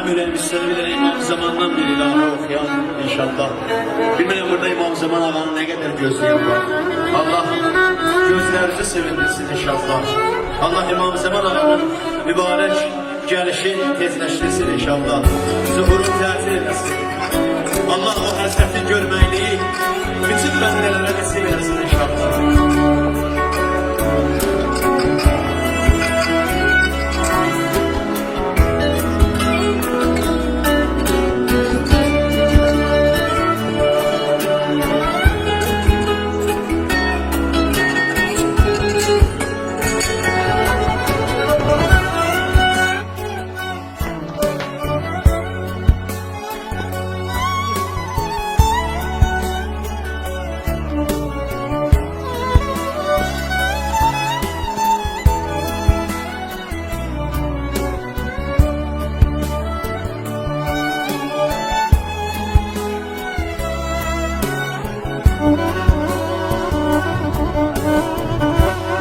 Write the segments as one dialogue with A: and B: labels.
A: mürennisleri bile İmam Zaman'dan bir ilahe okuyan inşallah. Bilmem burada İmam Zaman Ağa'nın ne kadar gözlüğü var. Allah gözlerinizi sevindirsin inşallah. Allah İmam Zaman Ağa'nın mübarek gelişi tezleştirsin inşallah. Zuhurun tercih etsin. Allah o hasretin görmeyliği bütün bendelere nasip etsin inşallah.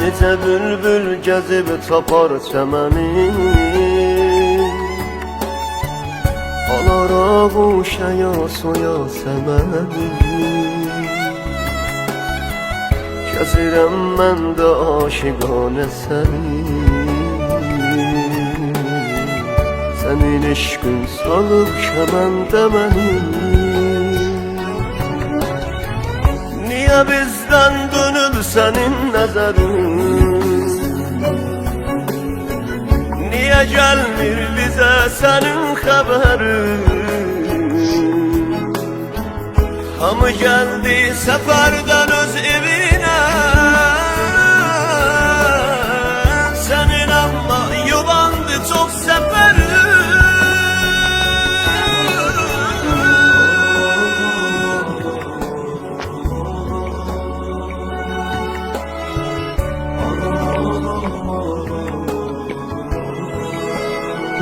B: Necə bülbül gəzib tapar çəməni, alaraq uşaya soya səməni. Gəzirəm mən də aşiqanə səni, sənin eşqin salıb kəməndə məni. Niye bizden dönüp senin nəzərin? Niye gelmir bize senin xəbərin? Hamı geldi səfərdən öz evinə, senin amma yubandı çok səfərin.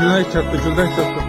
C: Gülden çaktı, gülden çaktı.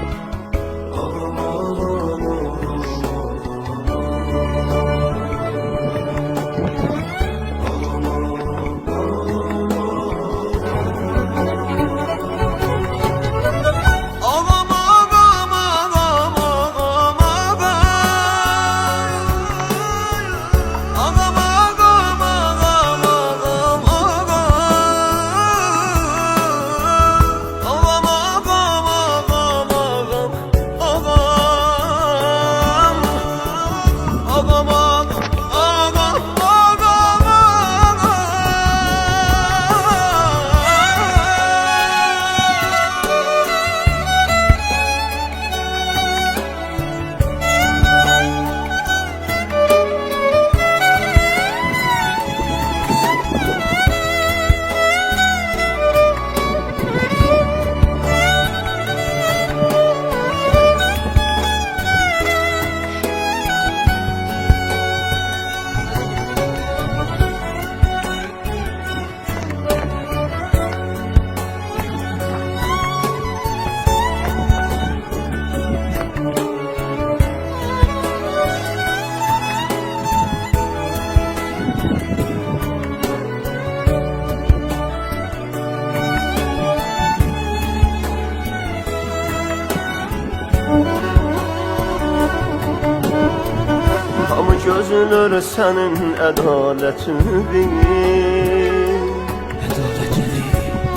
B: Hamı gözünür sənin ədalətini,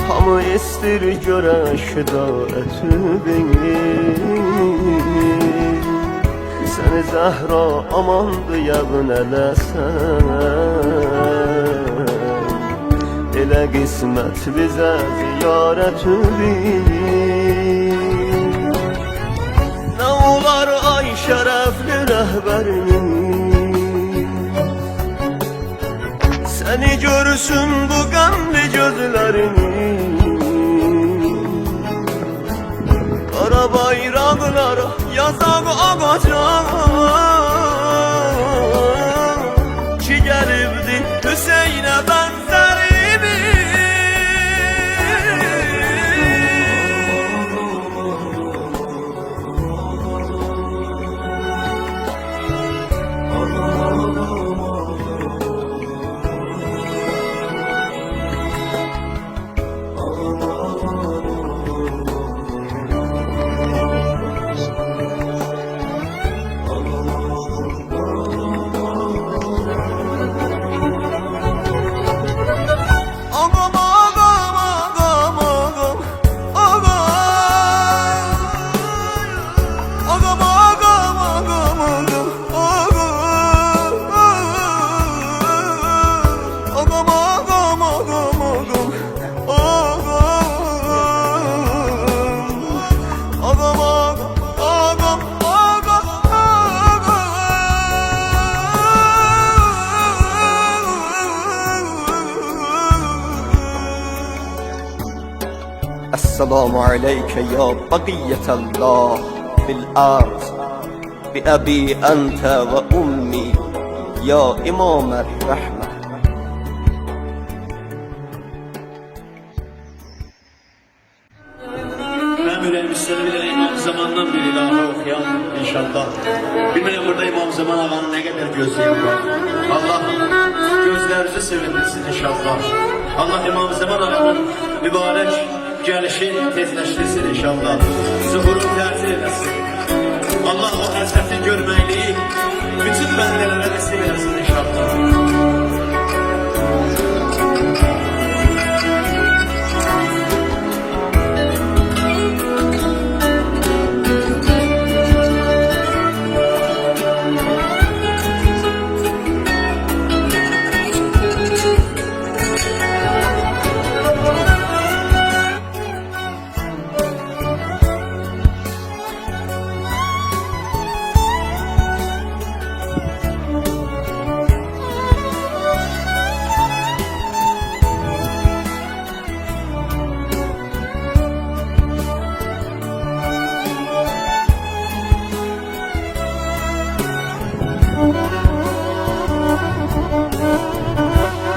B: hamı istir görə şüdaətini. Səni Zəhra amandı yəqin eləsən, elə qismət bizə ziyarətini. Nə olar ay şərəfli rəhbərin, səni görsün bu qəmli gözlərini. Qara bayraqlara yazaq ağacaq ki gəlibdi Hüseynə bənzərimiz. السلام عليك يا بقية الله في الأرض بأبي أنت وأمي يا إمام الرحمة.
A: Ben böyle müstehli İmam Zaman'dan bir ilahe okuyan inşallah. Bilmem burada İmam Zaman Ağa'nın ne kadar gözlüğü var. Allah gözlerinizi sevindirsin inşallah. Allah İmam Zaman Ağa'nın mübarek gelişini tezleştirsin inşallah. Zuhurun tercih eylesin. Allah o hasreti görmeliği bütün bendelere nasip eylesin inşallah.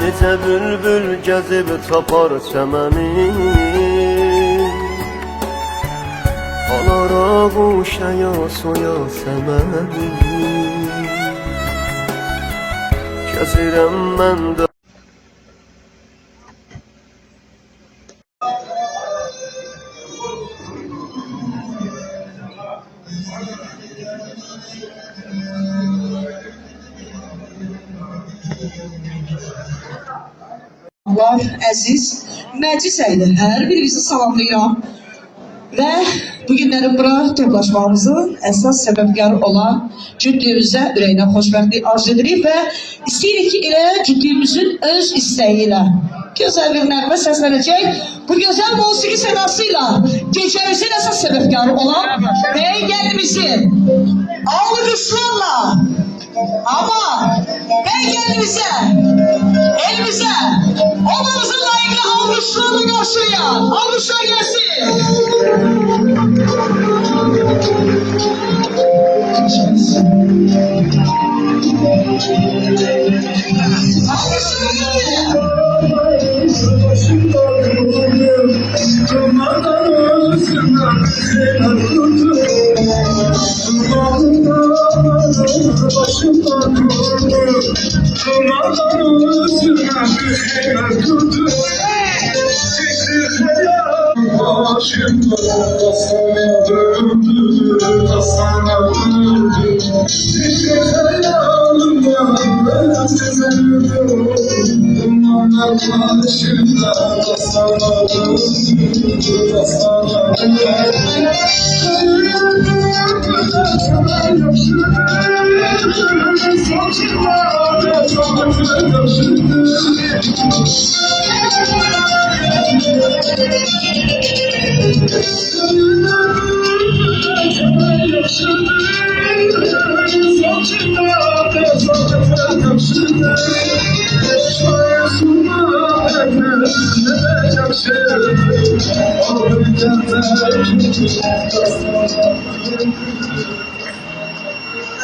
B: Necə bülbül gəzib tapar çəməni, alara quşaya soya səməni. Gəzirəm mən də
D: Allah əziz məclis əydi. Hər birinizi salamlayıram. Və bu günləri bura toplaşmamızın əsas səbəbkarı olan cütlüyümüzə ürəkdən xoşbəxtlik arzu edirik və istəyirik ki, elə cütlüyümüzün öz istəyi ilə gözəl bir nəğmə səslənəcək. Bu gözəl musiqi sədasıyla gecəmizin əsas səbəbkarı olan bəy gəlimizin alqışlarla ama bəy gəlimizə, elimizə, olmamızın layıqlı alqışlarla qarşılayan, alqışlar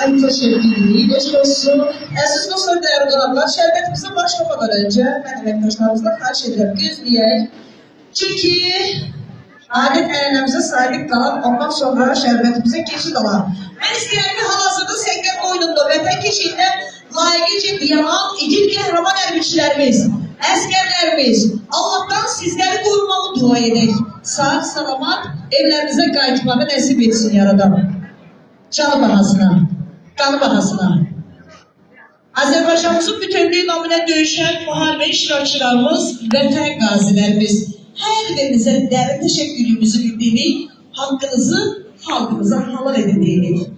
D: En teşekkürlüğü geçiyorsun. Siz dostlar, değerli donanlar, şerbetimize başlamadan önce ben emektaşlarımızla karşı ederim gözleyek. Çünkü adet-ənənəmizə sahip kalan, ondan sonra şerbetimize geçid alan. Ben isteyen ki hal-hazırda Sengər boynunda vətən keşiyində layiqici diyanan igid qəhrəman ərmişlərimiz, əskərlərimiz, Allah'tan sizləri qorumağı dua edək. Sağ, salamat evlərimize qayıtmağı nəsib etsin yaradan. Canı bahasına, qanı bahasına. Azərbaycanımızın bütünlüyü namına döyüşən müharibə iştirakçılarımız, vətən qazilərimiz, hər birinizə dərin təşəkkürümüzü bildirik, haqqınızı xalqımıza halal edin deyirik.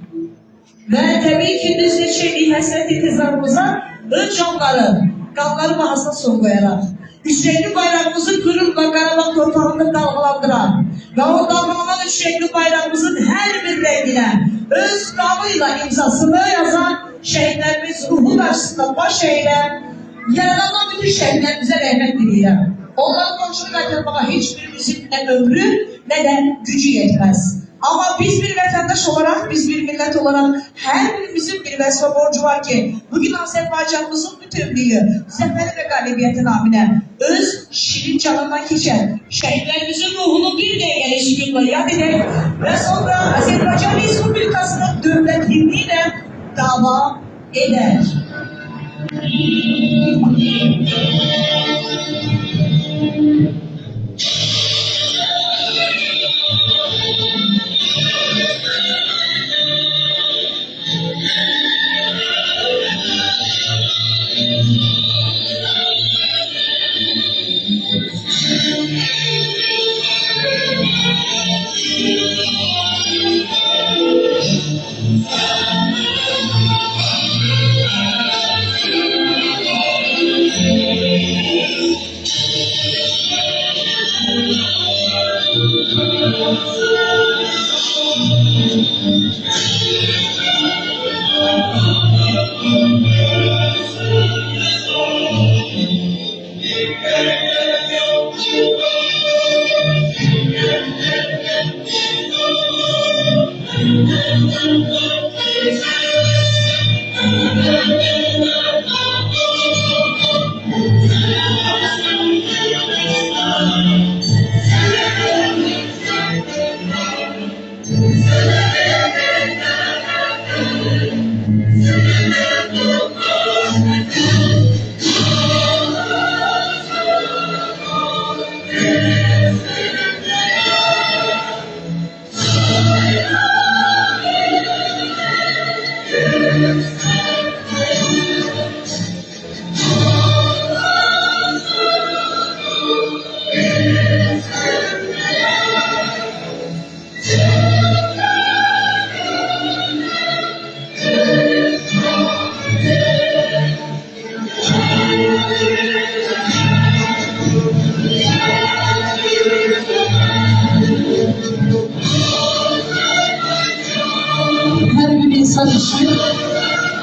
D: Və təbii ki, düz neçəlik həsrət intizarımıza öz canları, qanları bahasına son qoyaraq, Üçrengli bayrağımızı qürurla Qarabağ torpağında dalğalandıran və o dalğalanan üçrengli bayrağımızın hər bir rənginə öz qanıyla imzasını yazan şəhidlərimiz ruhu qarşısında baş əyilən, yaranan bütün şəhidlərimizə rəhmət diləyirəm. Onların borcunu qaytarmağa hiçbirimizin ne ömrü ne de gücü yetmez. Ama biz bir vatandaş olarak, biz bir millet olarak her birimizin bir vəzifə borcu var ki, bugün Azerbaycanımızın bütünlüğü, zəfər ve qalibiyyəti namine öz şirin canından keçən şehitlerimizin ruhunu bir dəqiqəli şükürlə yad edək ve sonra Azerbaycan Respublikasının dövlətliğine dava eder. Her bir insan için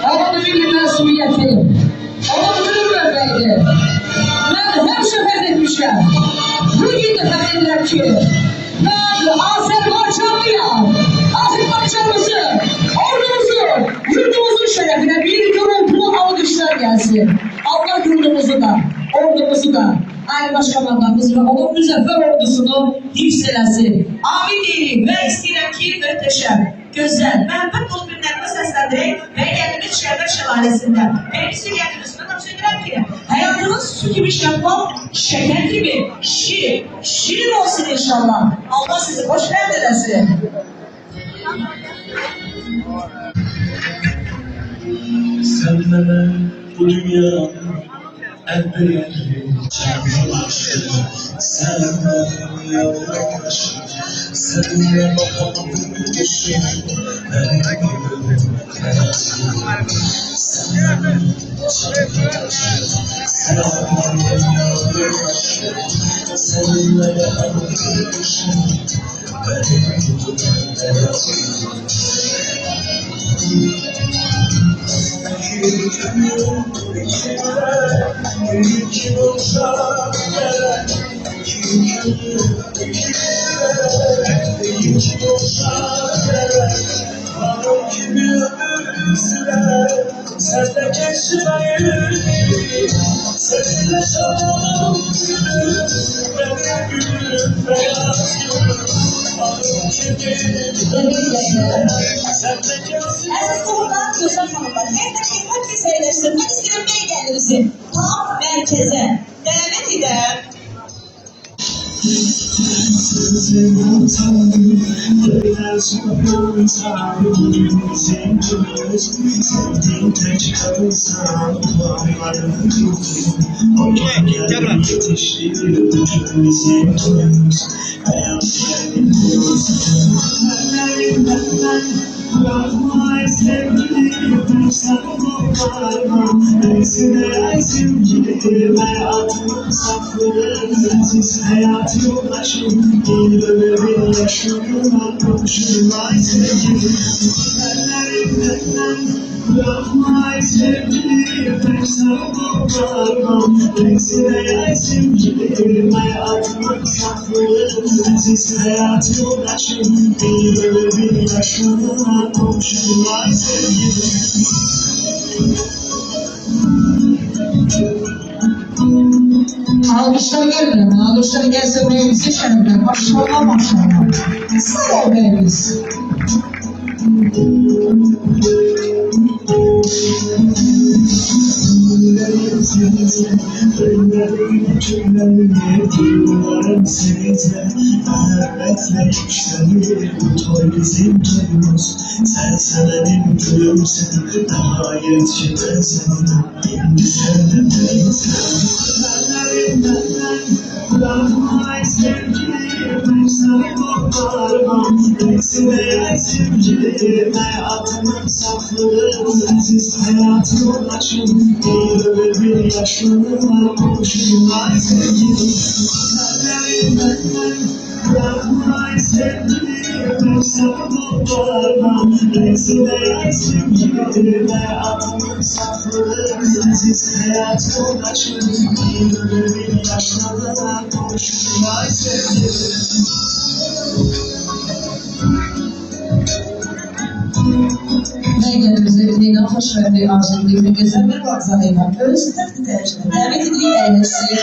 D: onun bir masumiyeti, onun bir mövqeyidir. Ben hep şöhret etmişim. Bugün de fərq ki, ben Azerbaycanlıyam. Azerbaycanımızı, ordumuzu, yurdumuzun şerefine bir gurultulu alkışlar gelsin. Allah yurdumuzu da, ordumuzu da, aynı başkomandanımız ve onun müzeffer ordusunu hifz eləsin. Amin deyirik ve istəyirəm ki, möhtəşəm, gözəl, məhəbbət dolu günlərimi səsləndirək və gəlimiz Şəhbər şəlaləsində. Benim istəyirəm arzu edirəm ki, hayatınız su gibi şeffaf, şeker gibi şirin olsun inşallah. Allah sizi hoş verdilesin.
E: Sen bana bu dünyanın en değerli çarpılaşı. Sen bana yoldaşı. Seninle babamın düşü. Ben gülüm hayatım. Sen bana çarpılaşı. Sen bana yoldaşı. Seninle babamın düşü. Ben gülüm hayatım. Kim olsa gerek, kim olsa gerek, hanım kimi ömürsüler, sen de geçsin ayır, seninle şanım gülüm, benim gülüm beyaz gülüm, hanım kimi ömürsüler, sen de geçsin ayır.
D: Əsas doğrudan gözəl xanımlar, hətta xidmət biz əyləşdirmək istəyirəm bəy gəlirisi tam mərkəzə dəvət edəm.
E: Sözün tanrım, böyle soruyorum tanrım, sen göz, sevdiğin tek kalsam, bağlarım tutun, o gel yetişir, sen göz, hayatlarım olsun, hayallerimden, bırakma sevgilim, sen korkarma, eksine ezim gidelim, hayatım saklarım, siz hayatım başım, bir yaşıyorum, komşum ay sevgilim, hayallerimden, Bırakma sevgilim, ben sana bağırmam. Eksine ay sevgilim, hayatımı saklarım. Sensiz hayat yoldaşım, bir böyle bir yaşamına komşum var sevgilim.
D: Alkışlar gelmiyor. Alkışlar gelse beyimizi şenler. Maşallah maşallah. Sağ ol beyimiz.
E: Umarım seninle rahmetle yükselir bu toy bizim toyumuz. Sen sevenim gülümsen, daha yetişmez senin. Güzelim benden, bırakma sevgilim, ben sana bağırmam. Eksine sevgilim, hayatımı saklarım. Sensiz hayat yoldaşım, böyle bir yaşamına komşum var sevgilim. Benden, bırakma sevgilim, ben sana bağırmam. Eksine sevgilim, hayatımı saklarım. Sensiz hayat yoldaşım, böyle bir yaşamına komşum var sevgilim.
D: Məqədimizdə dinləyinə xoş verdiyi arzulayıb bir gözəl bir vaqzadıyla öz təqdi dərəcədə dəvət edirik əyləşsin.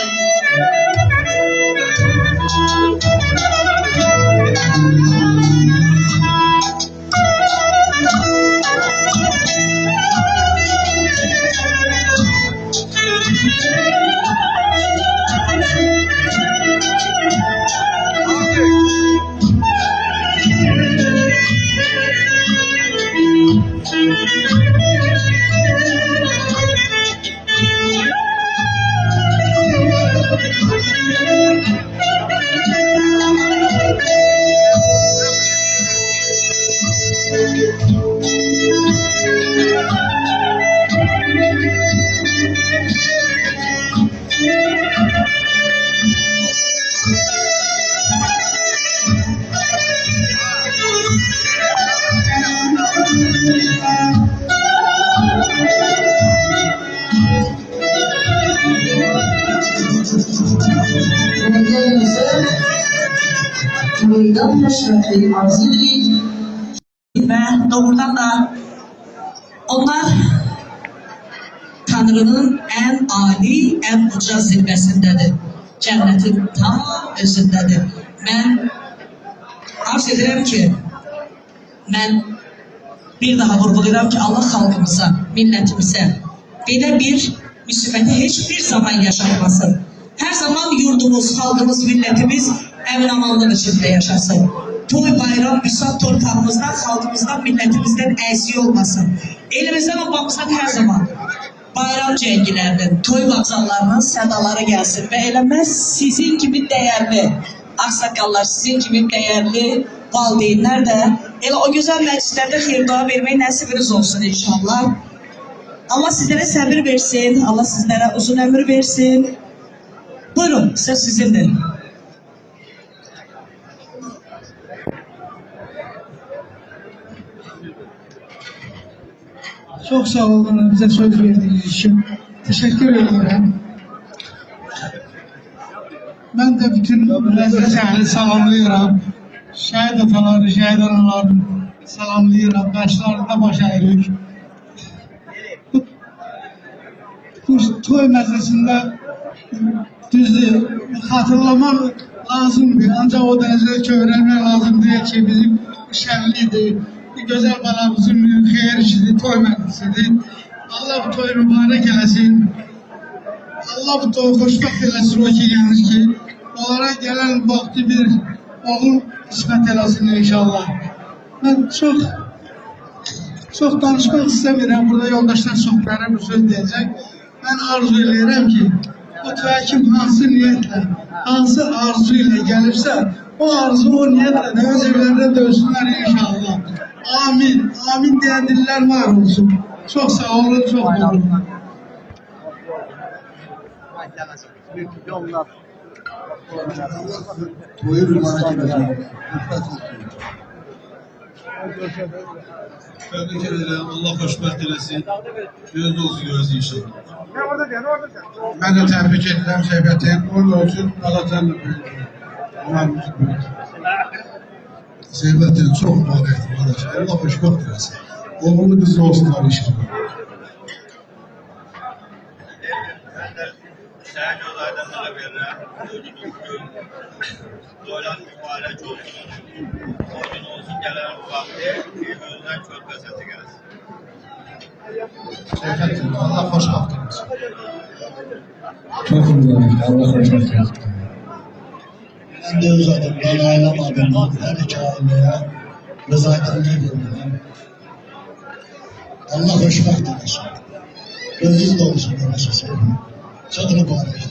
D: Məqədimizdə dinləyinə xoş verdiyi arzulayıb və doğrudan da onlar Tanrının ən ali, ən uca zirvəsindədir. Cənnətin tam özündədir. Mən arz edirəm ki, mən bir daha vurgulayıram ki, Allah xalqımıza, millətimizə belə bir müsibəti heç bir zaman yaşatmasın. Hər zaman yurdumuz, xalqımız, millətimiz əmin-amanlıq içində yaşasın. Toy, bayram, büsat torpağımızdan, xalqımızdan, millətimizdən əziy olmasın. Elimizdən, obamızdan hər zaman bayram cəngilərinin, toy vağzallarının sədaları gəlsin və eləməz sizin kimi dəyərli ağsaqqallar, sizin kimi dəyərli valideynlər də elə o gözəl məclislərdə xeyir-dua vermək nəsibiniz olsun inşallah. Allah sizlərə səbir versin, Allah sizlərə uzun ömür versin. Buyurun, söz sizindir.
C: Çok sağ olun bize söz verdiğiniz için. Teşekkür ederim. Ben de bütün lezzet salamlıyorum. Şəhid ataları, şəhid analarını salamlıyorum. Başlarında baş əyrik. Bu toy məclisində düzdür, hatırlamaq lazımdır. Ancaq o dərəcədə öyrənmək lazımdır ki, bizim şənlidir. Gözəl balamızın xeyir işidir, toy məclisidir. Allah bu toyu mübarək eləsin. Allah bu toyu xoşbəxt eləsin o ki, yəni ki, onlara gələn vaxtı bir oğul qismət eləsin inşallah. Mən çox danışmaq istəmirəm. Burada yoldaşlar çoxları bu söz deyəcək. Mən arzu edirəm ki, o toya kim hansı niyyətlə, hansı arzu ilə gəlirsə, o arzu, o niyyətlə də öz evlərində dönsünlər inşallah. Amin. Amin diyen diller var olsun. Çok sağ olun, çok olun.
F: Toyu mübarek edeceğim.
C: Tebrik ederim. Allah xoşbəxt eləsin. Göz olsun gözü inşallah. Ben de tebrik ederim Seyfettin. Uğurlu olsun. Galatasaray'la büyüdü. Seyfettin çok mübarek arkadaş. Allah xoşbəxt eləsin. Oğlunu bizde olsunlar inşallah.
A: Sen yollardan sana verirəm. Doylan mübarək olsun. O gün olsun gələn bu vaxtı. Gözdən körpə səsi gəlsin.
C: Seyfettin Allah xoşbəxt eləsin. Çok mübarek. Allah xoşbəxt eləsin. Ben de öz adımdan, ailem adımdan her iki aileye rızayetini bildirdim. Allah xoşbəxt eləsin. Gözünüz de olsun kardeşim. Çok mübarek.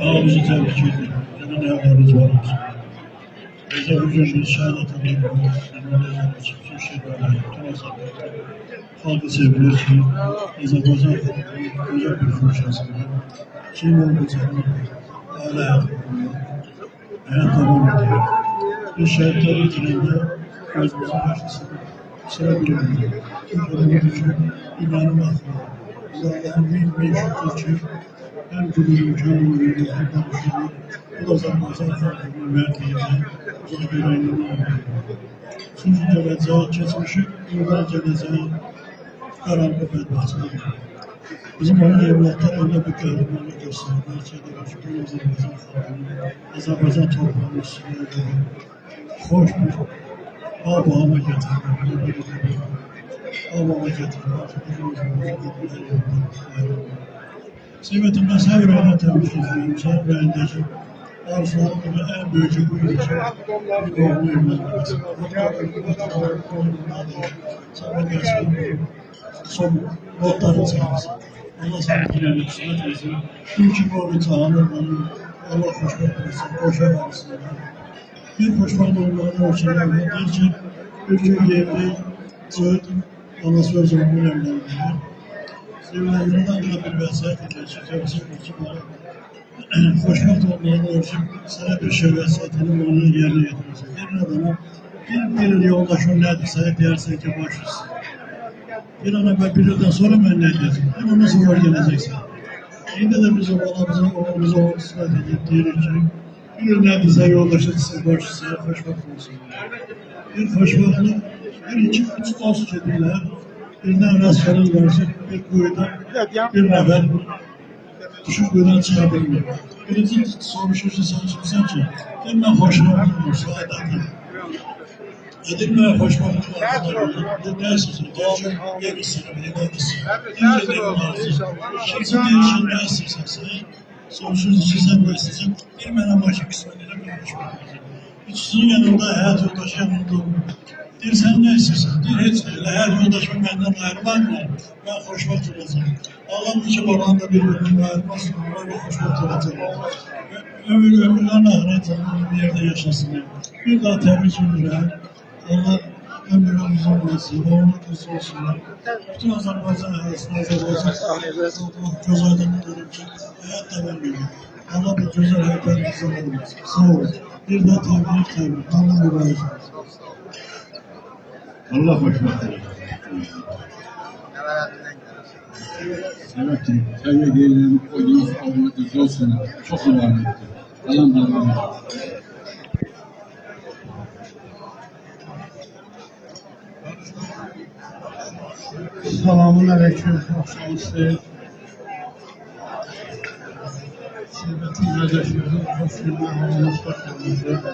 F: Ağabeyimizi tebrik ediyorum. Hemen evleriniz var olsun. Bize huzurlu saadet alıyoruz. Senin için tüm şeylerle, tüm azablarla. Halkı seviyorsun. Azerbaycan halkı güzel bir fırçasıyla. Kim olmayacağını hala yapmıyor. Hayat devam ediyor. Biz şehitlerin içinde gözümüzün karşısında sıra bilmiyor. Türkiye'de gücü imanı mahvolur. Biz Allah'ın bin şükür ki hem gülüyor, hem uyuyor, hem konuşuyor. Bu da Azerbaycan halkının merkezinde uzak bir ayrılığına oluyor. Sözün geleceği, geçmişi, yıllar geleceği karanlık bedbahtlıdır. Bizim onun evlatlar öyle bir kahramanlık gösterdiler ki, bu Azerbaycan halkının, Azerbaycan toprağının üstüne göre hoş bir ağabeyime getirmek, ağabeyime getirmek, Seyfettin, ben sen yüreğine tebrik ediyorum. Sen yüreğindeki arzuların en büyük buydu ki bir oğlu evlenmez. Sana gelsin, son notları çağırsın. Allah sana dilerim, kısmet etsin. İlk oğlu çağırır, Allah xoşbəxt etsin, qoşa versin. Bir xoşbəxt olmağına o şeyler deyir ki, bir gün yerli, cırt, anası öz oğlunu evlendirir. Evlendiğinden bile bir vəsiyyət edir ki, təvsiyyət ki, xoşbəxt olmağına ölçüb, sana bir şey vəsiyyət edib, onu yerine getirirsin. Bir adama, bir yoldaşın nədirsə, deyərsən ki, başlasın. Bir an evvel bir yıldan sonra ben ne diyeceğim? Ama nasıl var geleceksin? Yine de biz oğlumuza o ısrar edip diyelim ki, bir neredeyse yoldaşlık siz başlasın, xoşbəxt olsun. Bir xoşbəxtlik, bir iki, üç dost kediler, birden rastlarınız varsa bir kuyuda bir nefer düşük kuyudan çıkartılmıyor. Birinci sormuşursa sen kimsen ki, ben xoşbəxtlik, saadetim. Edilmeye xoşbəxtlik var. Dersin, gerçek yemişsin, yemişsin. İyice de bunarsın. Şimdi değişen ne istersen sen, sonsuz içirsen bu istersen, bir mene başı kısmetiyle bir xoşbəxtlik. İçsinin yanında, hayat yoldaşı yanında olur. Deyir, sen ne istersen, deyir, hiç değil. Hayat yoldaşım benden ayrılmazlar, ben xoşbəxt olacağım. Allah'ın iki babanı da birbirinden ayrılmazsın, ben xoşbəxt olacağım. Ömürlerin ahiret bir yerde yaşasın. Bir daha tebrik ediyorum. Allah ömrümüzün olsun, oğlumuz olsunlar. Bütün Azerbaycan arasında Azerbaycan göz aydınlık dedim ki, hayat devam ediyor. Allah bu güzel hayatlarını güzel olmasın. Sağ olun. Bir daha tebrik. Allah mübarek olsun. Allah xoşbəxt eləsin. Seyfettin, təbrik edirəm. O gün alnı düz olsun. Çox mübarəkdir. Allah mübarək olsun.
C: Selamun aleyküm. Akşamüstü. Seyfettin kardeşimizin hoşluğuna havamız bakıyoruz.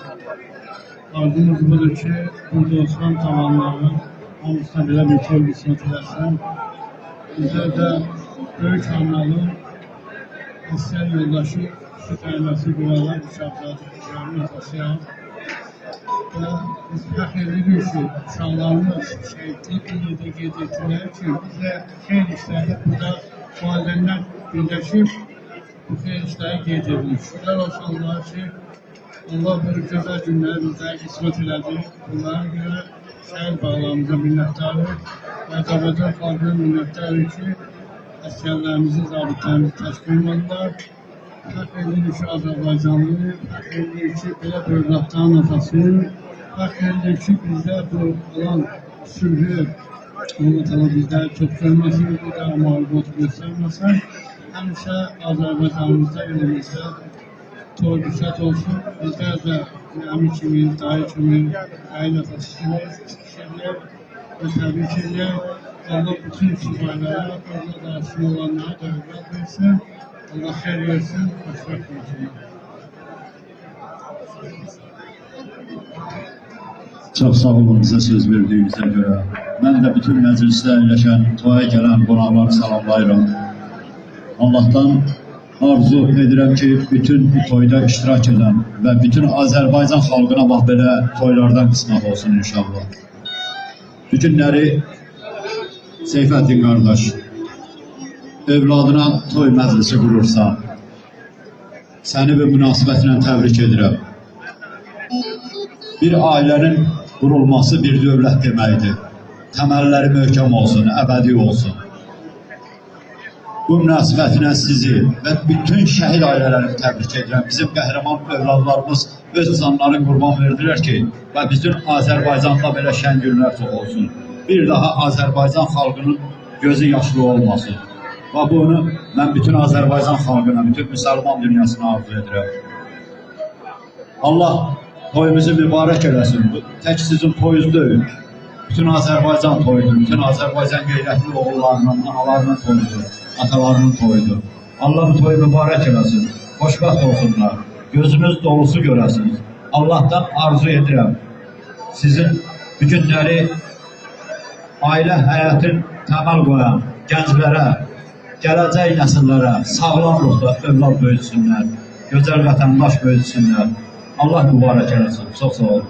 C: Ardımız budur ki, burada oturan tamamlarının hamısına belə bir tövbisini tiləsin. Bizə də böyük anlalım, İstəyən yoldaşı, süt əyməsi quralar, uşaqlar, uşaqlar, atasıyam. Və biz fəxr edirik ki, uşaqlarımız şəhidlik yerdə qeyd etdilər ki, biz də xeyr işlərdə burada valideynlər birləşib bu xeyr işləri qeyd edirik. Şükürlər olsun Allah'a ki, Allah bu gözəl günləri bizə qismət elədi. Bunlara görə şəhid bağlarımıza minnətdarıq və Azərbaycan xalqına minnətdarıq ki,
F: əsgərlərimizi, zabitlərimizi təşkil olmalılar. Fəxr edirik ki, Azərbaycanlı, fəxr edirik ki, belə dövlətlərin atası, fəxr edirik ki, bizdə bu olan sülhü, Allah təala bizləri çox görməsin, bir də mağlubiyyət göstərməsin. Həmişə Azərbaycanımızda, elimizdə toy büsət olsun. Bizlər də əmi kimi, dayı kimi, dayı atası kimi işləyək və təbrik edək. Allah bütün şifalara, Allah qarşısında olanlara da övrət versin. Allah xeyr versin, xoşbəxt olsun.
G: Çox sağ olun bizə söz verdiyinizə görə. Mən də bütün məclisdə əyləşən, toya gələn qonaqları salamlayıram. Allahdan arzu edirəm ki, bütün bu toyda iştirak edən və bütün Azərbaycan xalqına bax belə toylardan qismət olsun inşallah. Bu günləri Seyfəddin qardaş, övladına toy məclisi qurursa, səni bir münasibətlə təbrik edirəm. Bir ailənin qurulması bir dövlət deməkdir. Təməlləri möhkəm olsun, əbədi olsun. Bu münasibətlə sizi və bütün şəhid ailələrini təbrik edirəm. Bizim qəhrəman övladlarımız öz canları qurban verdilər ki, və bizim Azərbaycanda belə şən günlər çox olsun. Bir daha Azərbaycan xalqının gözü yaşlı olmasın. Və bunu mən bütün Azərbaycan xalqına, bütün müsəlman dünyasına arzu edirəm. Allah toyumuzu mübarək eləsin. Bu tək sizin toyunuz deyil. Bütün Azərbaycan toyudur. Bütün Azərbaycan qeyrətli oğullarının, analarının toyudur. Atalarının toyudur. Allah bu toyu mübarək eləsin. Xoşbəxt olsunlar. Gözünüz dolusu görəsiniz. Allahdan arzu edirəm. Sizin bu günləri ailə həyatın təməl qoyan gənclərə, gələcək nəsillərə sağlamlıqla övlad böyütsünlər, gözəl vətəndaş böyütsünlər. Allah mübarək eləsin. Çox sağ olun.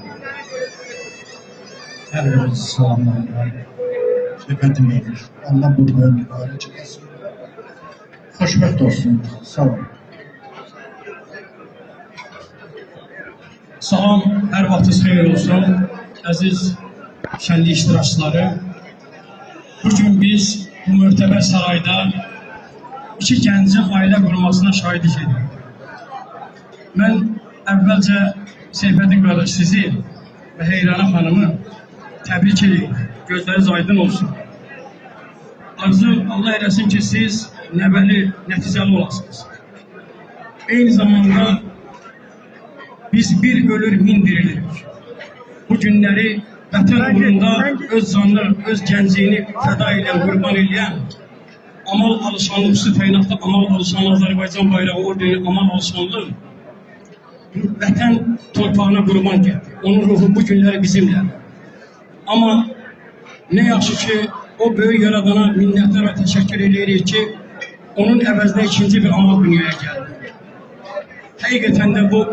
F: Hər birinizi salamlayırlar. Seyfəddin qardaş, Allah bu toyu mübarək eləsin. Xoşbəxt olsun. Sağ olun.
H: Salam, hər vaxtınız xeyir olsun, əziz şənlik iştirakçıları. Bugün biz bu möhtəbər sarayda iki gəncin ailə qurmasına şahidlik edirik. Mən əvvəlcə Seyfəddin qardaş sizi və Heyrana xanımı təbrik edirəm. Gözləriniz aydın olsun. Arzu Allah eləsin ki, siz nəvəli, nəticəli olasınız. Eyni zamanda biz bir ölür, min dirilik. Bu günləri vətən uğrunda öz canını, öz gənciyini fəda edən, qurban edən, Amal Alışanlı, xüsusi təyinatlı Amal Alışanlı, Azərbaycan bayrağı ordeni Amal Alışanlı vətən torpağına qurban getdi. Onun ruhu bu günləri bizimlə. Amma nə yaxşı ki, o böyük yaradana minnətlər və təşəkkür edirik ki, onun əvəzində ikinci bir Amal dünyaya gəldi. Həqiqətən də bu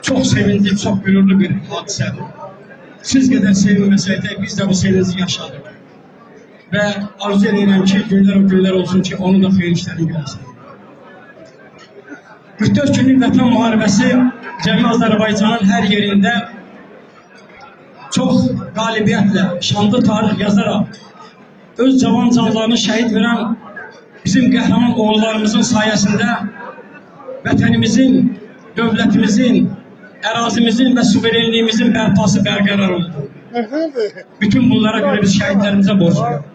H: çox sevindik, çox qürurlu bir hadisədir. Siz qədər sevinməsəydik, biz də bu sevinci yaşadık. Və arzu edirəm ki, günlər o günlər olsun ki, onu da xeyir işlərini görəsin. 44 günlük vətən müharibəsi cəmi Azərbaycanın hər yerində çox qalibiyyətlə, şanlı tarix yazaraq, öz cavan canlarını şəhid verən bizim qəhrəman oğullarımızın sayəsində vətənimizin, dövlətimizin, ərazimizin və suverenliyimizin bərpası bərqərar oldu. Bütün bunlara görə biz şəhidlərimizə borcluyuq.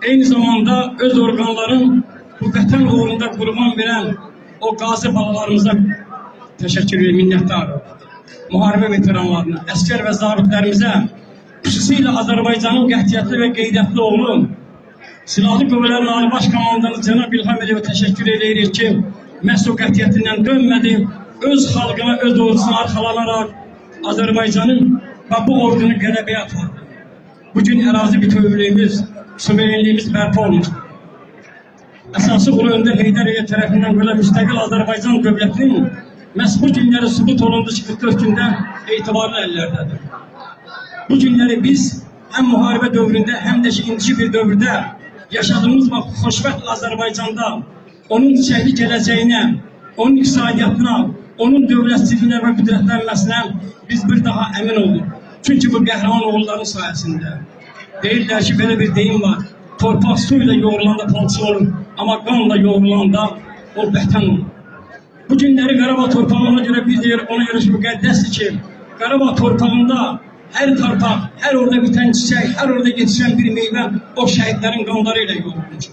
H: Eyni zamanda öz orqanların bu vətən uğrunda qurban verən o qazi balalarımıza təşəkkür edirəm, minnətdarım. Müharibə veteranlarına, əskər və zabitlərimizə, xüsusilə Azərbaycanın qətiyyətli və qeydətli oğlu, Silahlı Qüvvələrin Ali Baş Komandanı Cənab İlham Əliyevə təşəkkür edirik ki, məhz o qətiyyətindən dönmədi, öz xalqına, öz ordusuna arxalanaraq Azərbaycanın və bu ordunu qələbəyə apardı. Bugün ərazi bütövlüyümüz, suverenliyimiz bərpa olmuşdur. Əsası Ulu Öndər Heydər Əliyev tərəfindən belə müstəqil Azərbaycan dövlətinin məhz bu günləri sübut olundu ki, 44 gündə etibarlı əllərdədir. Bu günləri biz həm müharibə dövründə, həm də ki, indiki bir dövrdə yaşadığımız və xoşbəxt Azərbaycanda onun şəhidlik gələcəyinə, onun iqtisadiyyatına, onun dövlətçiliyinə və qüdrətlənməsinə biz bir daha əmin olduq. Çünki bu qəhrəman oğulların sayəsində. Deyirlər ki, belə bir deyim var, torpaq suyla yoğrulanda palçı olur, amma qanla yoğrulanda o vətən olur. Bu günləri Qarabağ torpağına görə biz deyir, ona görə müqəddəsdir ki, Qarabağ torpağında hər torpaq, hər orada bitən çiçək, hər orada yetişən bir meyvə o şəhidlərin qanları ilə yoğrulmuş.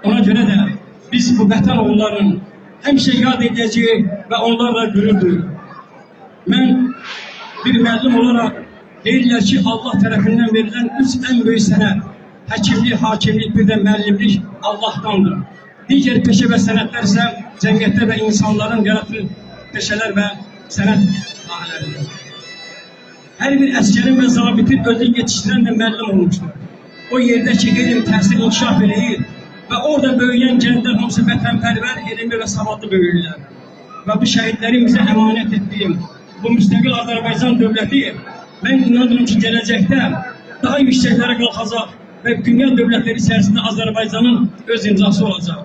H: Ona görə də biz bu vətən oğullarının həmişə yad edəcəyik və onlarla qürur duyuruq. Mən bir müəllim olaraq deyirlər ki, Allah tərəfindən verilən 3 ən böyük sənət, həkimlik, hakimlik, bir də müəllimlik Allahdandır. Digər peşə və sənətlər isə cəmiyyətdə və insanların yaratdığı peşələr və sənət sahələridir. Hər bir əskərin və zabitin özünü yetişdirən də müəllim olmuşdur. O yerdə ki, elm, təhsil inkişaf eləyir və orada böyüyən gənclər hamısı vətənpərvər, elmli və savadlı böyürlər. Və bu şəhidlərin bizə əmanət etdiyim bu müstəqil Azərbaycan dövləti, mən inanıyorum ki, gələcəkdə daha yükseklərə qalxacaq və dünya dövlətləri içərisində Azərbaycanın öz imzası olacaq.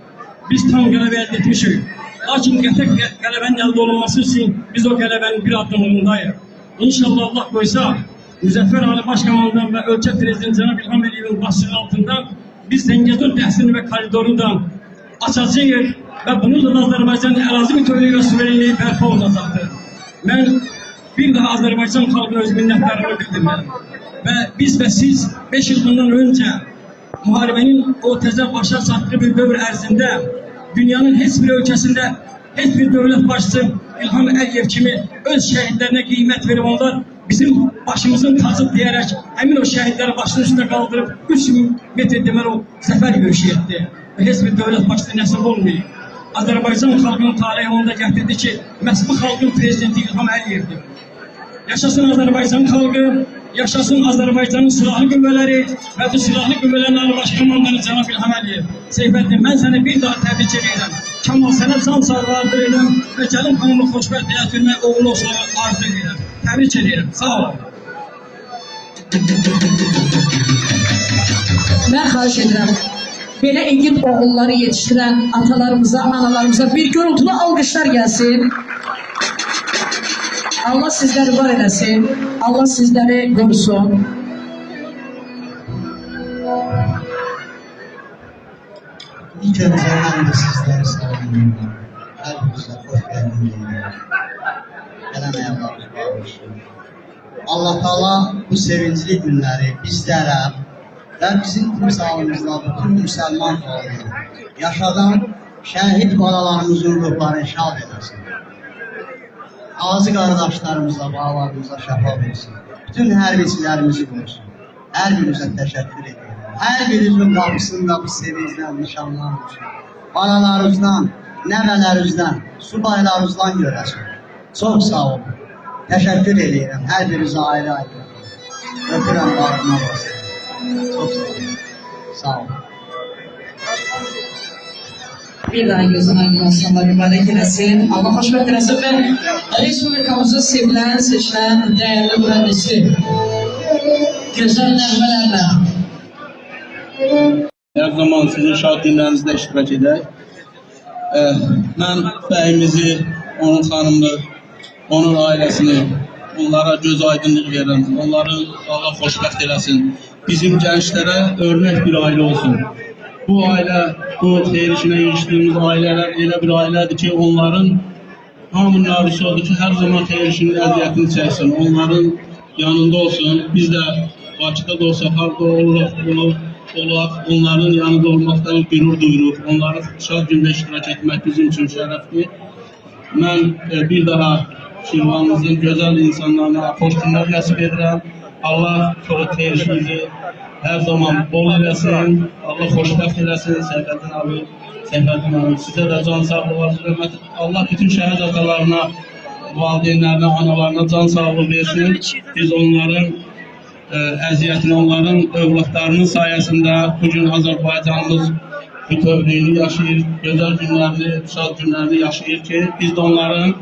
H: Biz tam qələbə əldə etmişik. Lakin qəti qələbənin əldə olunması üçün biz o qələbənin bir addımlığındayıq. İnşallah Allah qoysa, Müzəffər Ali Başkomandan və ölkə prezidenti Cənab İlham Əliyevin başçılığı altında biz Zəngəzur təhsilini və koridorunu açacağıq və bununla da Azərbaycanın ərazi bütövlüyü və suverenliyi bərpa olunacaqdır. Mən bir daha Azərbaycan xalqına öz minnətlərimi bildirməliyim. Və biz və siz 5 il bundan öncə müharibənin o təzə başa çatdığı bir dövr ərzində dünyanın heç bir ölkəsində heç bir dövlət başçısı İlham Əliyev kimi öz şəhidlərinə qiymət verib onlar bizim başımızın tacı deyərək həmin o şəhidləri başının üstünə qaldırıb 3000 metr deməli o səfər yürüyüşü etdi. Və heç bir dövlət başçısı nəsib olmayıb. Azərbaycan xalqının taleyi onda gətirdi ki, məhz bu xalqın prezidenti İlham Əliyevdir. Yaşasın Azərbaycan xalqı, yaşasın Azərbaycanın silahlı qüvvələri və bu silahlı qüvvələrin Ali Baş Komandanı Cənab İlham Əliyev. Seyfəddin, mən səni bir daha təbrik edirəm. Kamal, sənə can sağlığı arzu edirəm və gəlin xanımı xoşbəxt həyat sürmək oğlu olmağı arzu edirəm. Təbrik edirəm. Sağ olun.
D: Mən xahiş edirəm. Belə igid oğulları yetişdirən atalarımıza, analarımıza bir gürültülü alqışlar gəlsin. Allah sizləri var eləsin. Allah sizləri qorusun.
I: İlk önce ben de sizleri selamlıyorum. Her birinize hoş geldiniz. Gelen ayaklarınız bağlısın. Allah Teala bu sevincli günleri bizlere ve bizim timsalımızla bütün Müslüman halkı yaşadan şehit balalarımızın ruhlarını şad edesin. Ağzı kardeşlerimizle, bağlarımızla şəfa versin. Bütün hərbiçilərimizi qorusun. Hər birinizə təşəkkür edirəm. Hər birinizin qapısında bu sevinclə nişanlanmışsın. Balalarınızdan, nəvələrinizdən, subaylarınızdan görəsin. Çox sağ olun. Təşəkkür edirəm. Hər birinizə ayrı-ayrı. Öpürəm bağrına basın. Çox sağ olun. Sağ olun.
D: Bir daha gözün aydın olsunlar, mübarək eləsin. Allah xoşbəxt eləsin və Respublikamızın sevilən, seçilən, dəyərli mühəndisi gözəl nəğmələrlə.
J: Hər zaman sizin şahidlərinizdə iştirak edək. Mən bəyimizi, onun xanımını, onun ailəsini, onlara göz aydınlıq verirəm. Onları Allah xoşbəxt eləsin. Bizim gənclərə örnək bir ailə olsun. Bu ailə, bu xeyir işinə yetişdiyimiz ailələr elə bir ailədir ki, onların hamının arzusu oldu ki, hər zaman xeyir işinin əziyyətini çəksin, onların yanında olsun. Biz də Bakıda da olsa, harda olaq, onların yanında olmaqdan qürur duyuruq. Onların şad gündə iştirak etmək bizim üçün şərəfdir. Mən bir daha Şirvanımızın gözəl insanlarına xoş günlər nəsib edirəm. Allah çox xeyir işinizi hər zaman bol eləsin, Allah xoşbəxt eləsin, Seyfəddin abi, sizə də can sağlığı, Allah bütün şəhid atalarına, valideynlərinə, analarına can sağlığı versin. Biz onların əziyyətini, onların övladlarının sayəsində bugün Azərbaycanımız bütövlüyünü yaşayır, gözəl günlərini, şad günlərini yaşayır ki, biz də onların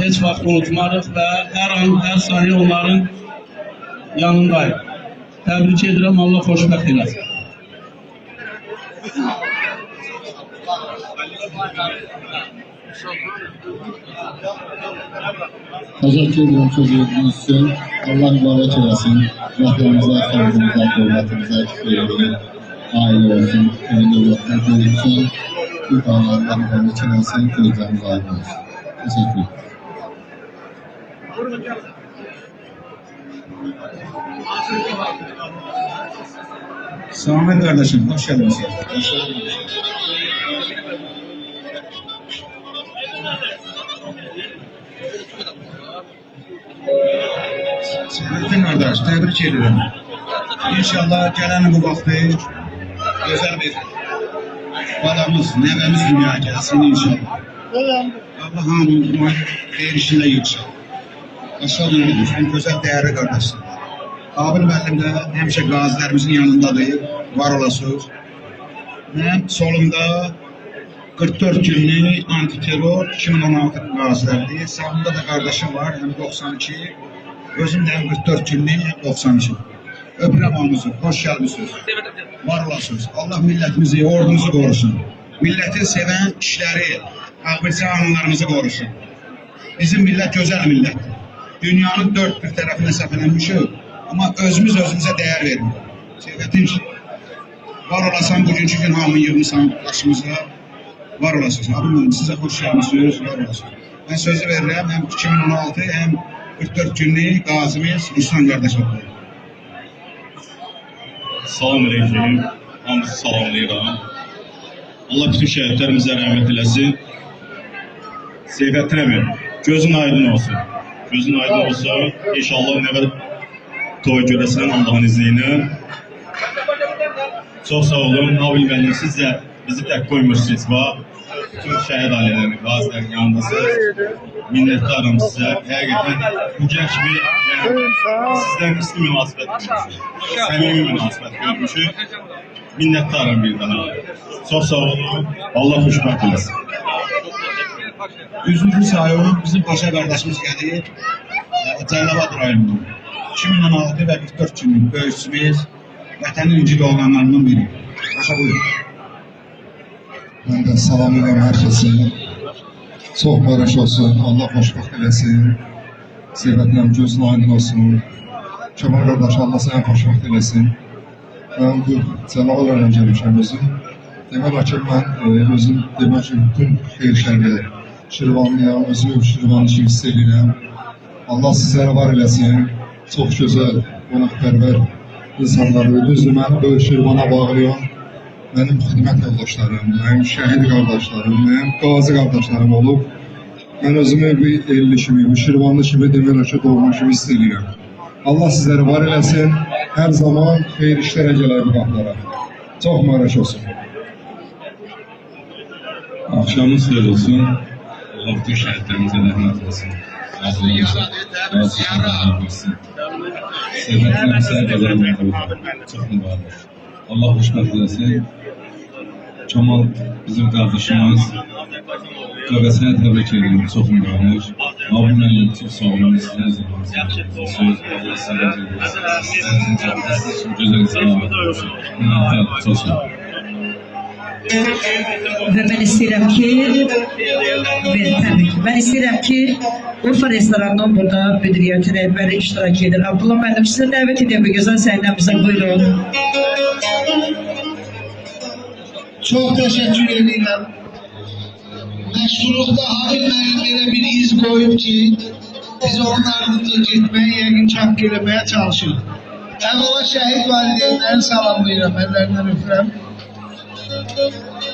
J: heç vaxt unutmarıq və hər an, hər saniyə onların yanındayıq. Təbrik edirəm, Allah xoşbəxt eləsin.
K: Təşəkkür edirəm sözünüz üçün. Allah mübarək eləsin. Vətənimizə, xalqımıza, dövlətimizə xeyirli. aile olsun, evlatlar görürsün. Bu dağlardan beni çilensin, gözlerimiz aydın olsun. Teşekkür ederim.
G: Sami kardeşim, hoş geldiniz. Sami kardeş, tebrik ederim. İnşallah gelen bu vakti güzel bir balamız, nevemiz dünyaya gelsin inşallah. Allah hamdülillah xeyir işinə yığışır. Aşağı dönüyoruz, en güzel değerli kardeşler. Abil müəllim də həmişə qazilərimizin yanındadır, var olasınız. Mən solumda 44 günlük antiterror 2016 qazilərdir. Sağımda da qardaşım var, həm 92. Özüm də 44 günlük 92. Öpürəm onunuzu, hoş gəlmişsiniz. Var olasınız. Allah millətimizi, ordumuzu qorusun. Milləti sevən kişiləri, ağbirçi anılarımızı qorusun. Bizim millət gözəl millətdir. Dünyanın dört bir tərəfinə səfələnmişik. Ama özümüz özümüze değer verin. Sevgetin var olasan bugünkü gün hamı yığmışsan başımızda var olasınız. Abim size hoş geldiniz, var olasınız. Ben sözü veririm hem 2016 hem 44 günlük gazimiz Ruslan kardeş oldu.
L: Salam aleyküm, hamısı salamlayıram. Allah bütün şəhidlərimizə rəhmət eləsin. Seyfəttin əmi, gözün aydın olsun. Gözün aydın olsun. İnşallah nə qədər toy görəsən Allah'ın izniyle. Çok sağ olun. Nabil müəllim, siz de bizi tək koymuşsunuz. Tüm şəhid ailələrini, qazilərin yanındasınız. Minnətdarım sizə. Həqiqətən bu genç bir, sizdən isti münasibət görmüşük. Səmimi münasibət görmüşük. Minnətdarım bir daha. Çok sağ olun. Allah xoşbəxt eləsin.
G: 100. sayılın bizim paşa kardeşimiz geldi. Cəllabad rayonunda. 2016 ve 44 günlük böyüsümüz vətənin incili olanlarından biri. Başa buyurun.
K: Ben de salam ederim herkese. Çok barış olsun, Allah xoşbəxt eləsin. Sevətlərim gözün aydın olsun. Kemal qardaş, Allah sənə xoşbəxt eləsin. Ben bu cəmalarla gəlmişəm özüm. Demək ki, mən özüm demək ki, bütün xeyir şərləri Şirvanlıyam, özüm Şirvanlı kimi hiss edirəm. Allah sizlərə var eləsin. Çok güzel, qonaqpərvər insanları, düzdür, məni böyle Şirvana bağlayan benim xidmət yoldaşlarım, benim şəhid qardaşlarım, benim qazi qardaşlarım olub. Ben özümü bir elli kimi, bir Şirvanlı kimi demək ki, doğma kimi hiss edirəm. Allah sizləri var eləsin, hər zaman xeyir işlərə gələr bu qaplara. Çox mübarək olsun.
L: Akşamınız xeyir olsun. Allah bütün şəhidlərimizə rəhmət eləsin. Sevdiklerimizə qazanmaya çox mübarək. Allah xoşbəxt eləsin. Kemal bizim qardaşımız. Qaqasına təbrik edirəm, çox mübarək. Abi müəllim, çox sağ olun, sizə söz, Allah sizə gözəl sağlam. Çox sağ olun.
D: Ve ben isterim ki, tabii ki, ben isterim ki Urfa restoranının burada müdüriyeti rehberi iştirak eder. Abdullah müəllim, size davet ediyorum bu güzel sahnemimize, buyurun.
C: Çok teşekkür ederim. Meşgulukta Habil müəllim bir iz koyup ki biz onun ardınca gitmeye, yəqin çap gelemeye çalışırıq. Əvvəla şəhid valideynlərini salamlayıram, əllərindən öpürəm.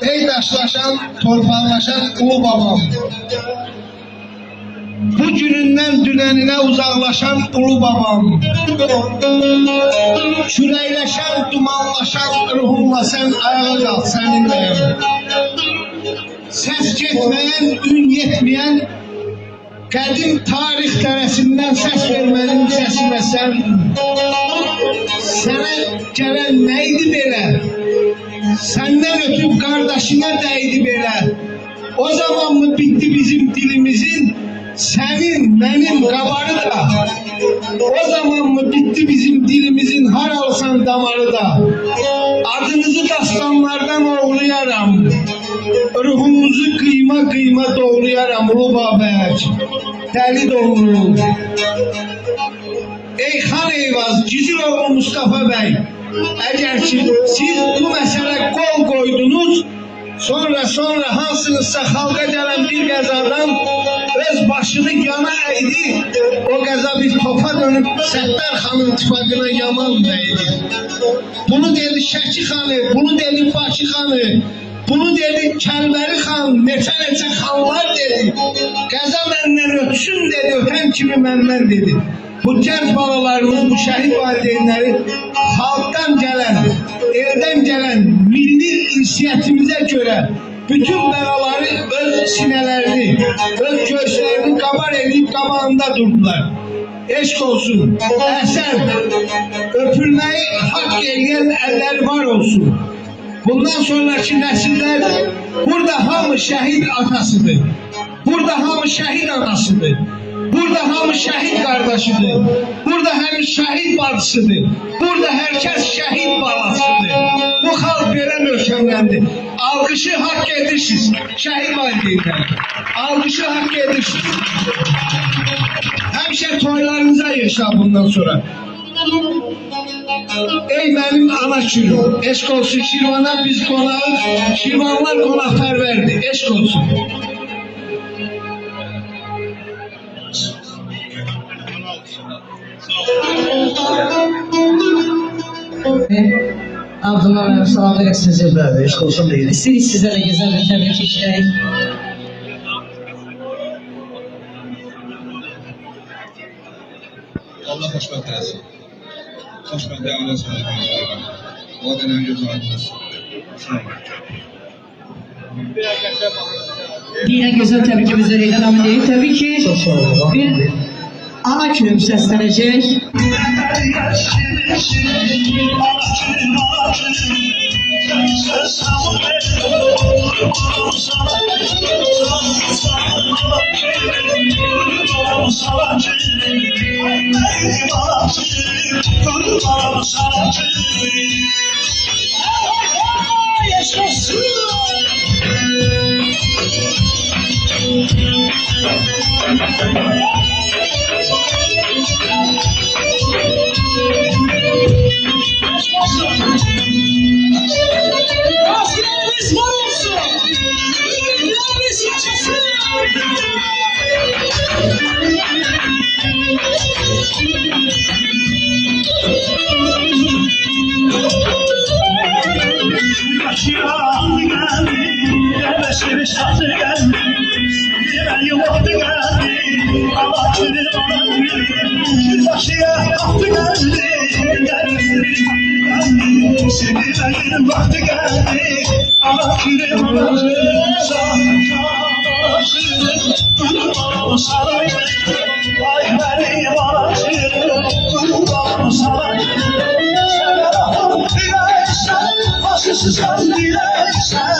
C: Ey daşlaşan, torpaqlaşan ulu babam. Bu günündən dünəninə uzaqlaşan ulu babam. Kürəkləşən, dumanlaşan ruhumla sən ayağa qalx, səninləyəm. Səs getməyən, ün yetməyən, qədim tarix tərəsindən səs vermənin səsimə sən. Sənə gələn nə idi belə? Səndən ötüb qardaşına dəydi belə. O zaman mı bitti bizim dilimizin, senin, benim qabarı da? O zaman mı bitti bizim dilimizin har alsan damarı da? Adınızı dastanlardan oğlayaram, ruhumuzu kıyma kıyma doğrayaram Ulu Babək, dəli doğru. Ey Xan Eyvaz, Gizir oğlu Mustafa Bey, Eğer ki siz bu mesele kol koydunuz, sonra hansınızsa xalqa gələn bir qəzadan öz başını yana əydi, o qəza bir topa dönüp Səttarxanın ittifaqına yaman dəydi. Bunu dedi Şəki xanı, bunu dedi Bakı xanı, bunu dedi Kəlbəli xan, neçə xanlar dedi. Qəza məndən ötsün dedi, ötən kimi məndən dedi. Bu gənc balalarımız, bu şəhid valideynləri halktan gelen, elden gelen milli inisiyatimizə görə bütün bəlaları öz sinələrini, öz göğslərini qabar edib qabağında durdular. Eşk olsun, əhsən, öpülməyi hak eyləyən əlləri var olsun. Bundan sonraki nesiller burada hamı şehit atasıdır. Burada hamı şehit anasıdır. Burada hamı şehit kardeşidir. Burada hem şehit bacısıdır. Burada herkes şehit balasıdır. Bu halk böyle möhkemlendi. Alkışı hak edirsiniz. Şehit valideynler. Alkışı hak edirsiniz. Hemşe toylarınıza yaşa bundan sonra. Ey benim ana külüm, eşk olsun Şirvan'a biz konağız, Şirvanlar konakperverdi, eşk olsun.
D: Abdullah Mehmet salam verək sizi.
I: Bəli, eşq olsun deyil.
D: İstəyirik sizə də gözəl bir təbrik işləyək.
L: Allah xoşbəxt eləsin. Xoşbəxt eləsin söylədim. O dənə göz aydın olsun.
D: Yine güzel təbrikimiz verək adamı deyil. Təbii ki bir ana külüm səslənəcək.
E: Askerimiz var olsun. Büyüklerimiz yaşasın. Başıran geldi, beşeri şahtı geldi. Bir yuvaklı geldi, ağaçını bana bir başıya kalktı geldi. Seni benim vakti geldi, ağaçını bana kurbanım sarayım, ay benim ağaçını kurbanım sarayım. Sen Allah'ım dileysen, başısız kal dileysen.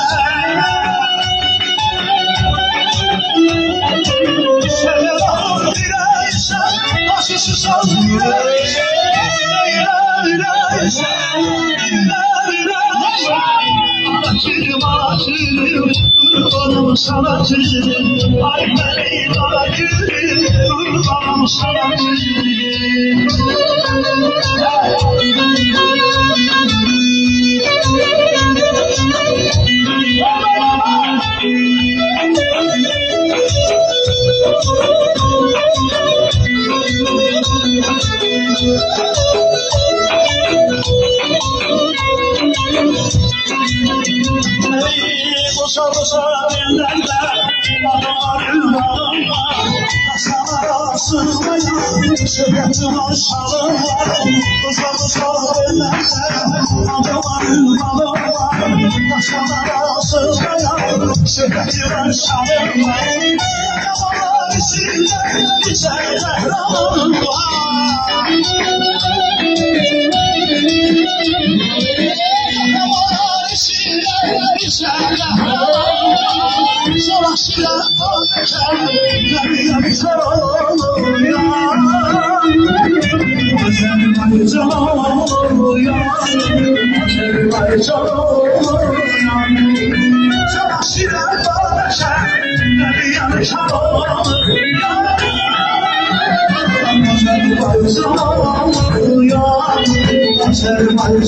E: Sen Allah'ım dileysen, başısız kal dileysen. Ağacım, kurbanım sana çizdim. Ay benim ağacım, kurbanım sana çizdim. Boşa boşa dillerle Bağlarım bağlar Sana sığmayan Şöhretim aşağım var Boşa boşa dillerle Bağlarım bağlar Sana sığmayan Şöhretim aşağım var Bağlar içinde Güzel kahramanım var Sen Thank you.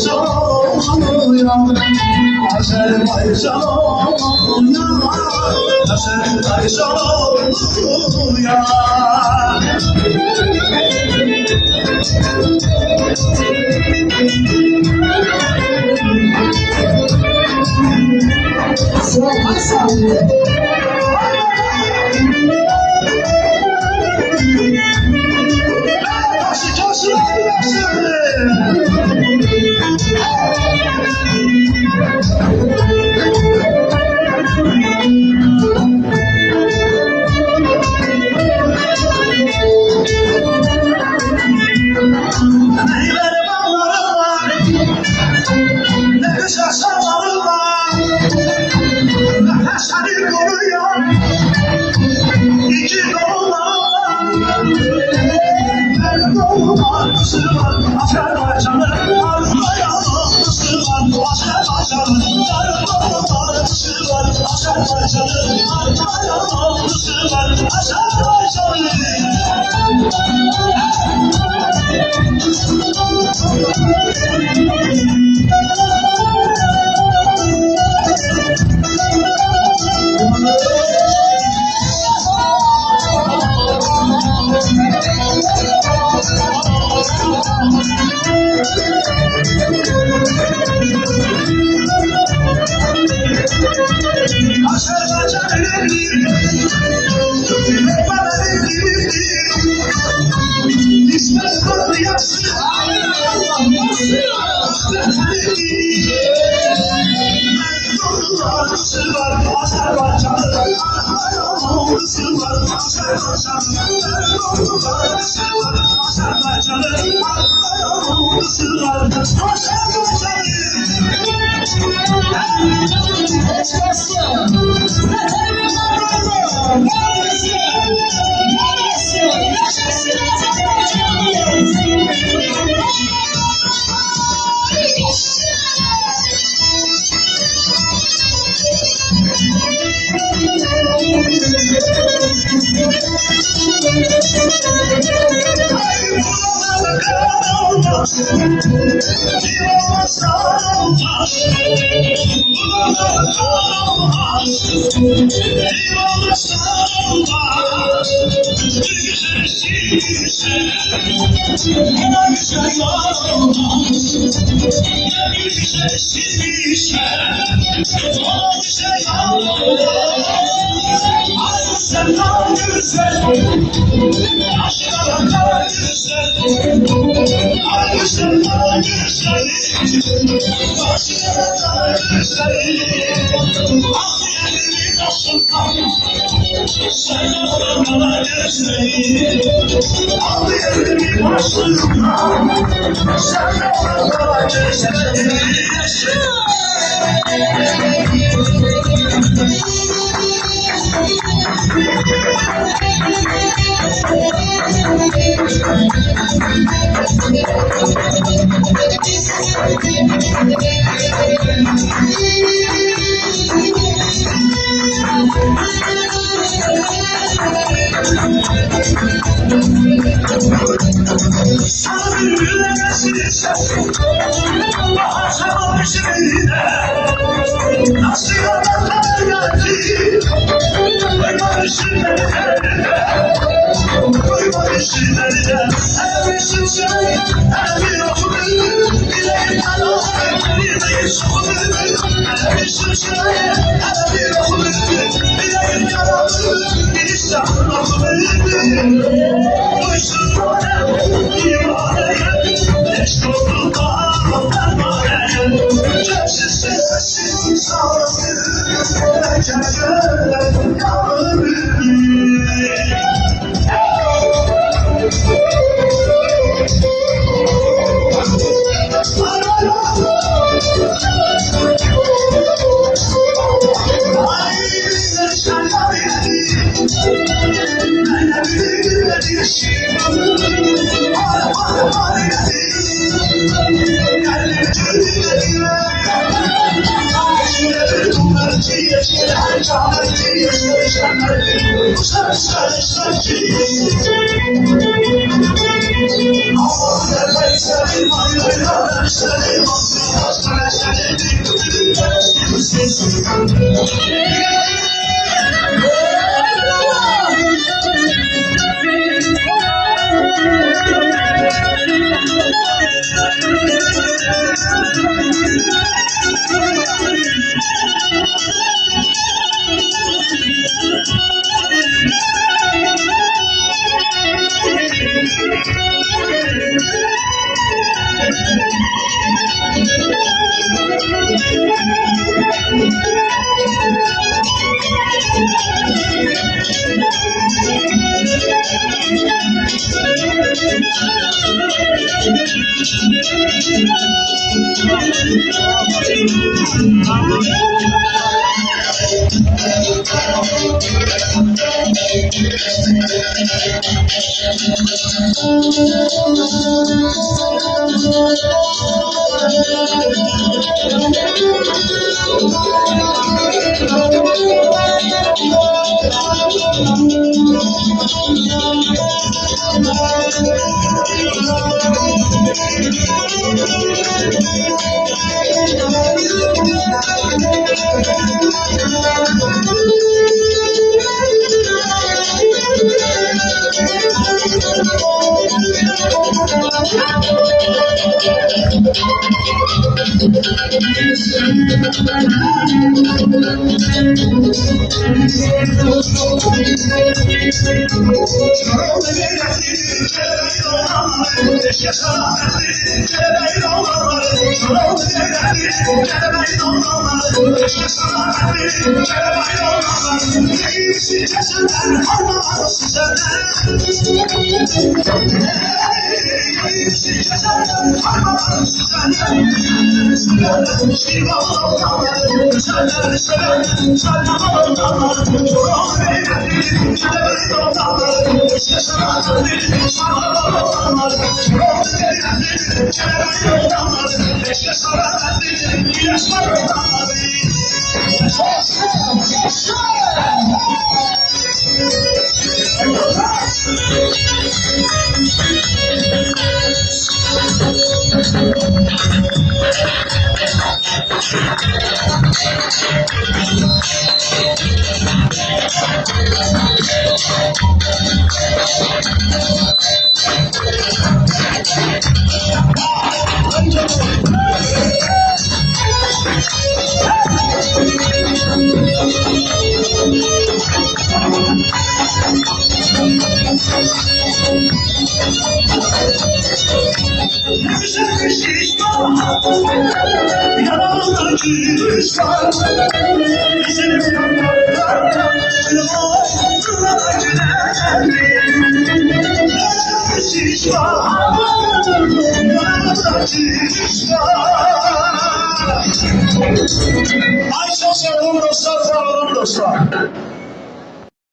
E: Ay çok seviyorum dostlar, sağ olun dostlar.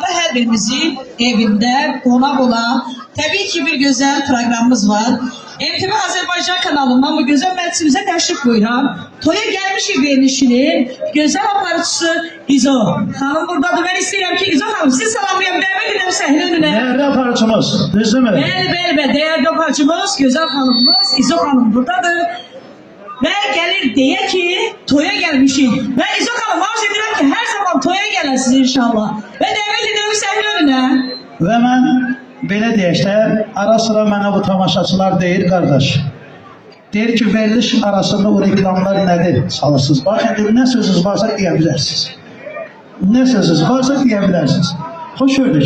D: Her birimizin evinde konak olan tabii ki bir güzel programımız var. MTV Azerbaycan kanalından bu güzel meclisimize teşrif buyuran toya gelmiş verilişinin güzel aparatçısı İzo Hanım buradadır. Ben isterim ki İzo Hanım siz salamlayalım. Davet edelim sahne önüne.
F: Değerli aparatçımız, düzdü mü?
D: Bəli, değerli aparatçımız, güzel hanımımız İzo Hanım buradadır. Ve gelir diye ki toya gelmişik. Ve İzo Hanım arz edirəm ki her zaman toya gələsiniz inşallah. Ve davet edelim sahne önüne.
F: Ve ben belə deyək də, ara sıra mənə bu tamaşaçılar deyir, qardaş. Deyir ki, veriliş arasında o reklamlar nədir salırsınız? Bax, indi nə sözünüz varsa deyə bilərsiniz. Nə sözünüz varsa deyə bilərsiniz. Hoş gördük.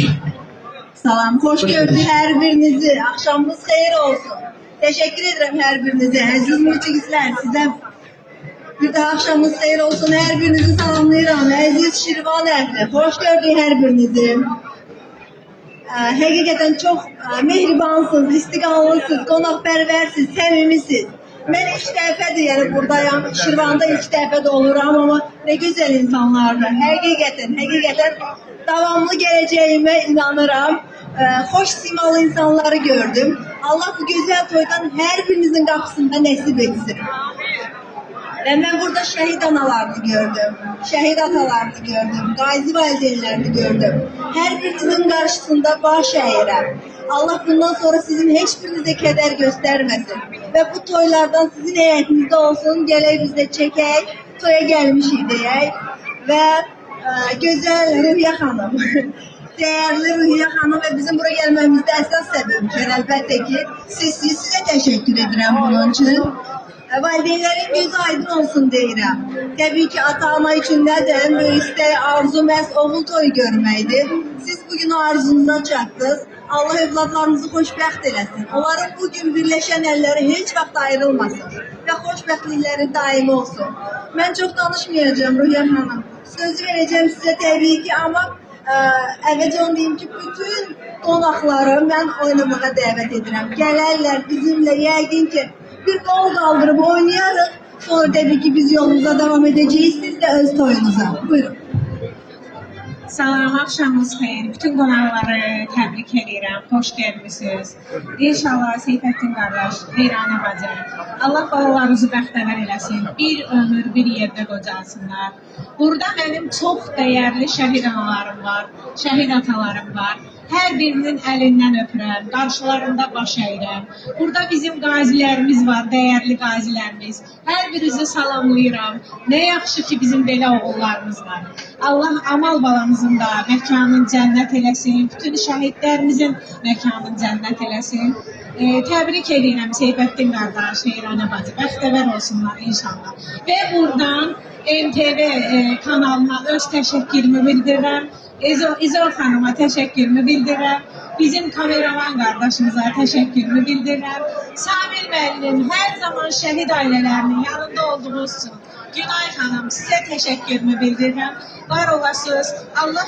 M: Salam, hoş gördük her birinizi. Akşamınız hayır olsun. Teşekkür ederim her birinize. Aziz müzikçiler size bir daha akşamınız hayır olsun. Her birinizi salamlayıram. Aziz Şirvan ehli. Hoş gördük her birinizi. Hakikaten çok mehribansınız, istiqamlısınız, qonaqpərversiz, səmimisiz. Ben ilk dəfədir yəni buradayım. Şirvanda ilk dəfə oluram ama ne güzel insanlardır. Hakikaten davamlı geleceğime inanıram. Hoş simalı insanları gördüm. Allah bu güzel toydan her birinizin kapısında nasip etsin. Ve ben burada şehit analarını gördüm, şehit atalarını gördüm, gazi valideynlerini gördüm. Her birinizin karşısında baş eğirəm. Allah bundan sonra sizin hiçbirinize keder göstermesin. Ve bu toylardan sizin heyetinizde olsun, geley biz de çekek, toya gelmişik diyek. Ve güzel Rüya Hanım, değerli Rüya Hanım ve bizim buraya gelmemizde esas sebeptir. Elbette ki size teşekkür ederim bunun için. Valideynlerin gözü aydın olsun deyirəm. Təbii ki, ata-ana üçün nədir? En böyük istək, arzu məhz oğul toyu görməkdir. Siz bugün o arzunuza çatdınız. Allah evladlarınızı xoşbəxt eləsin. Onların bugün birləşən əlləri heç vaxt ayrılmasın və xoşbəxtlikləri daimi olsun. Mən çox danışmayacağım Rüya Hanım. Söz vereceğim size təbii ki, ama əvvəlcə onu deyim ki, bütün qonaqları mən oynamağa dəvət edirəm. Gələrlər bizimlə, yəqin ki, bir qol qaldırıb oynayarıq. Sonra tabii ki biz yolumuza devam edeceğiz. Siz de öz toyunuza. Buyurun.
N: Salam, axşamınız xeyir. Bütün qonaqları təbrik edirəm. Xoş gəlmisiniz. İnşallah Seyfəddin qardaş, Reyranə bacı. Allah balalarınızı bəxtəvər eləsin. Bir ömür, bir yerdə qocalsınlar. Burada mənim çox dəyərli şəhid analarım var, şəhid atalarım var. Hər birinin əlindən öpürəm, qarşılarında baş əyirəm. Burada bizim qazilərimiz var, dəyərli qazilərimiz. Hər birinizi salamlayıram. Nə yaxşı ki, bizim belə oğullarımız var. Allah amal balamızın da məkanın cənnət eləsin, bütün şəhidlərimizin məkanın cənnət eləsin. Təbrik edirəm Seyfəddin qardaş, Reyranə bacı, bəxtəvər olsunlar inşallah. Və buradan MTV kanalına öz təşəkkürümü bildirirəm. İzor Hanım'a təşəkkürümü bildirirəm. Bizim kameraman qardaşımıza təşəkkürümü bildirirəm. Samir müəllim, hər zaman şəhid ailələrinin yanında olduğunuz üçün Günay Hanım, sizə təşəkkürümü bildirirəm. Var olasınız. Allah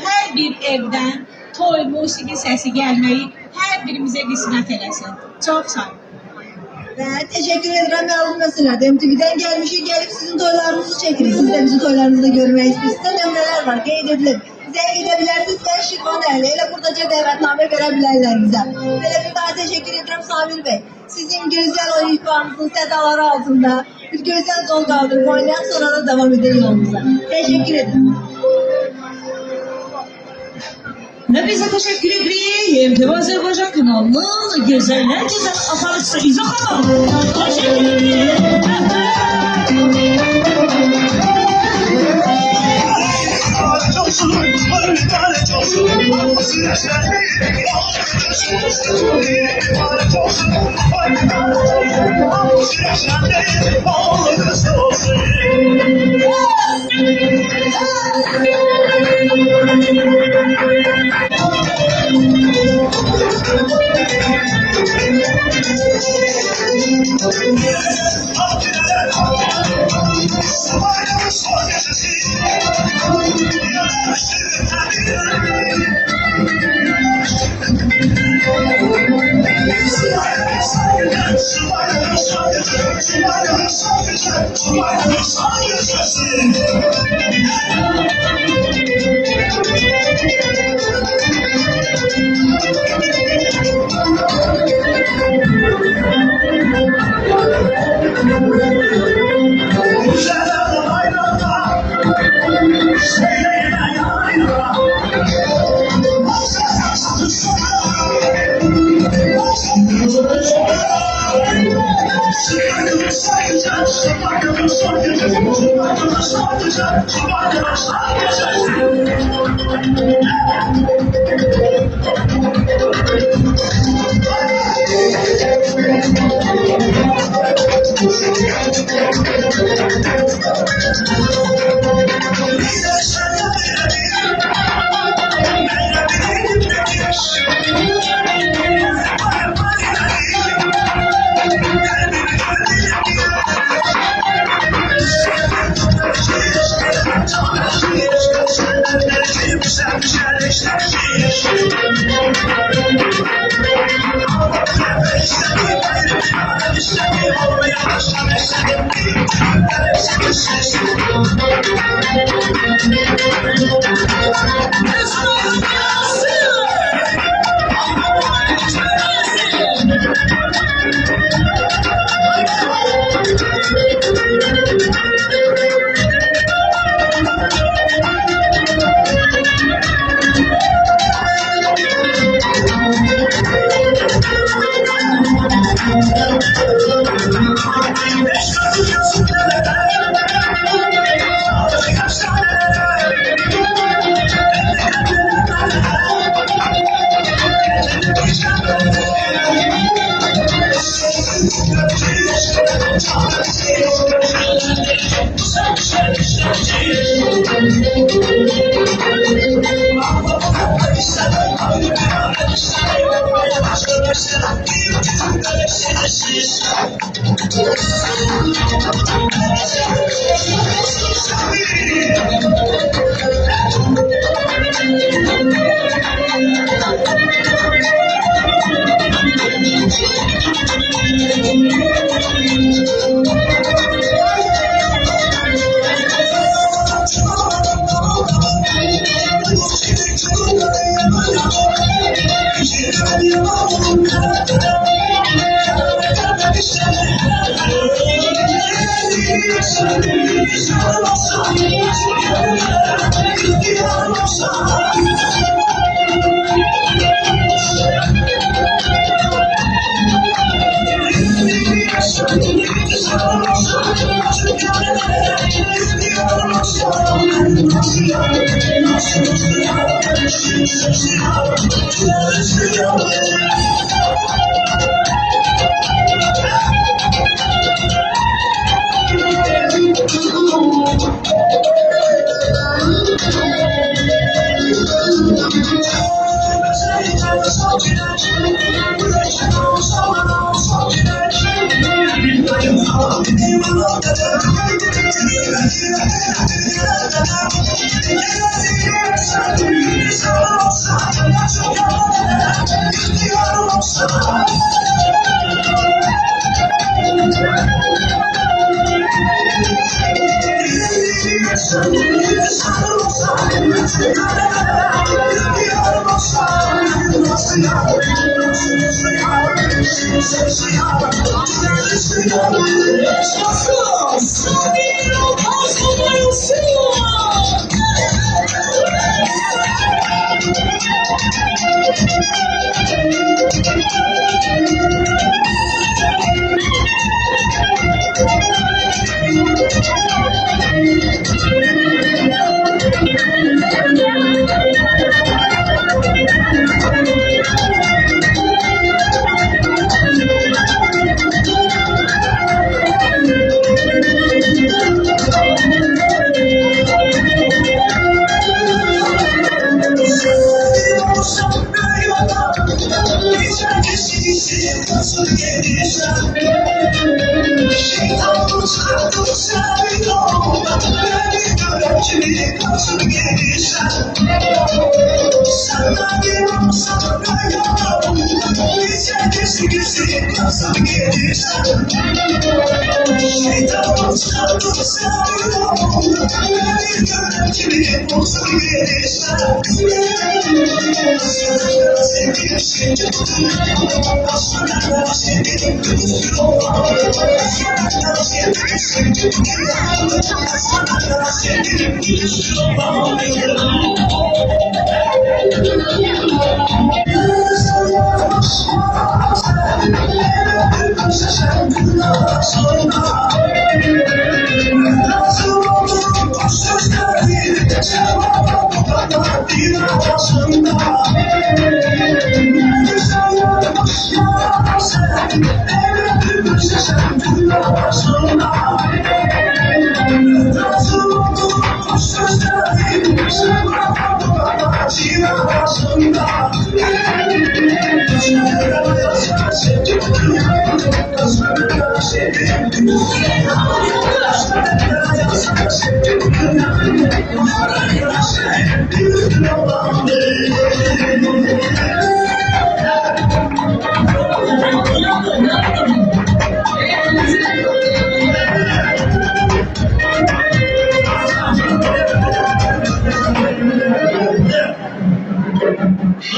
N: hər bir evdən toy, musiqi səsi gəlməyi hər birimizə qismət eləsin. Çox sağ olun.
M: Teşekkür ederim. Mevzu meselelerde MTV'den gelmişik, gelip sizin toylarınızı çekin. Siz de bizim toylarınızı görmeyi istiyorsanız neler var, qeyd edilir. Bize gidebilirsiniz, ben Şirvan ehli. Elə buradaca dəvətnamə verəbilərlər bizə. Belə bir daha teşekkür ederim Samir Bey. Sizin güzel o ihbarınızın sedaları altında bir güzel dol kaldırıp oynayan sonra da devam edelim yolumuza. Teşekkür ederim.
D: Ve bize teşekkür edeyim. MTV Azerbaycan kanalının güzeller güzel aparıcısı İzah Hanım. Teşekkür ederim.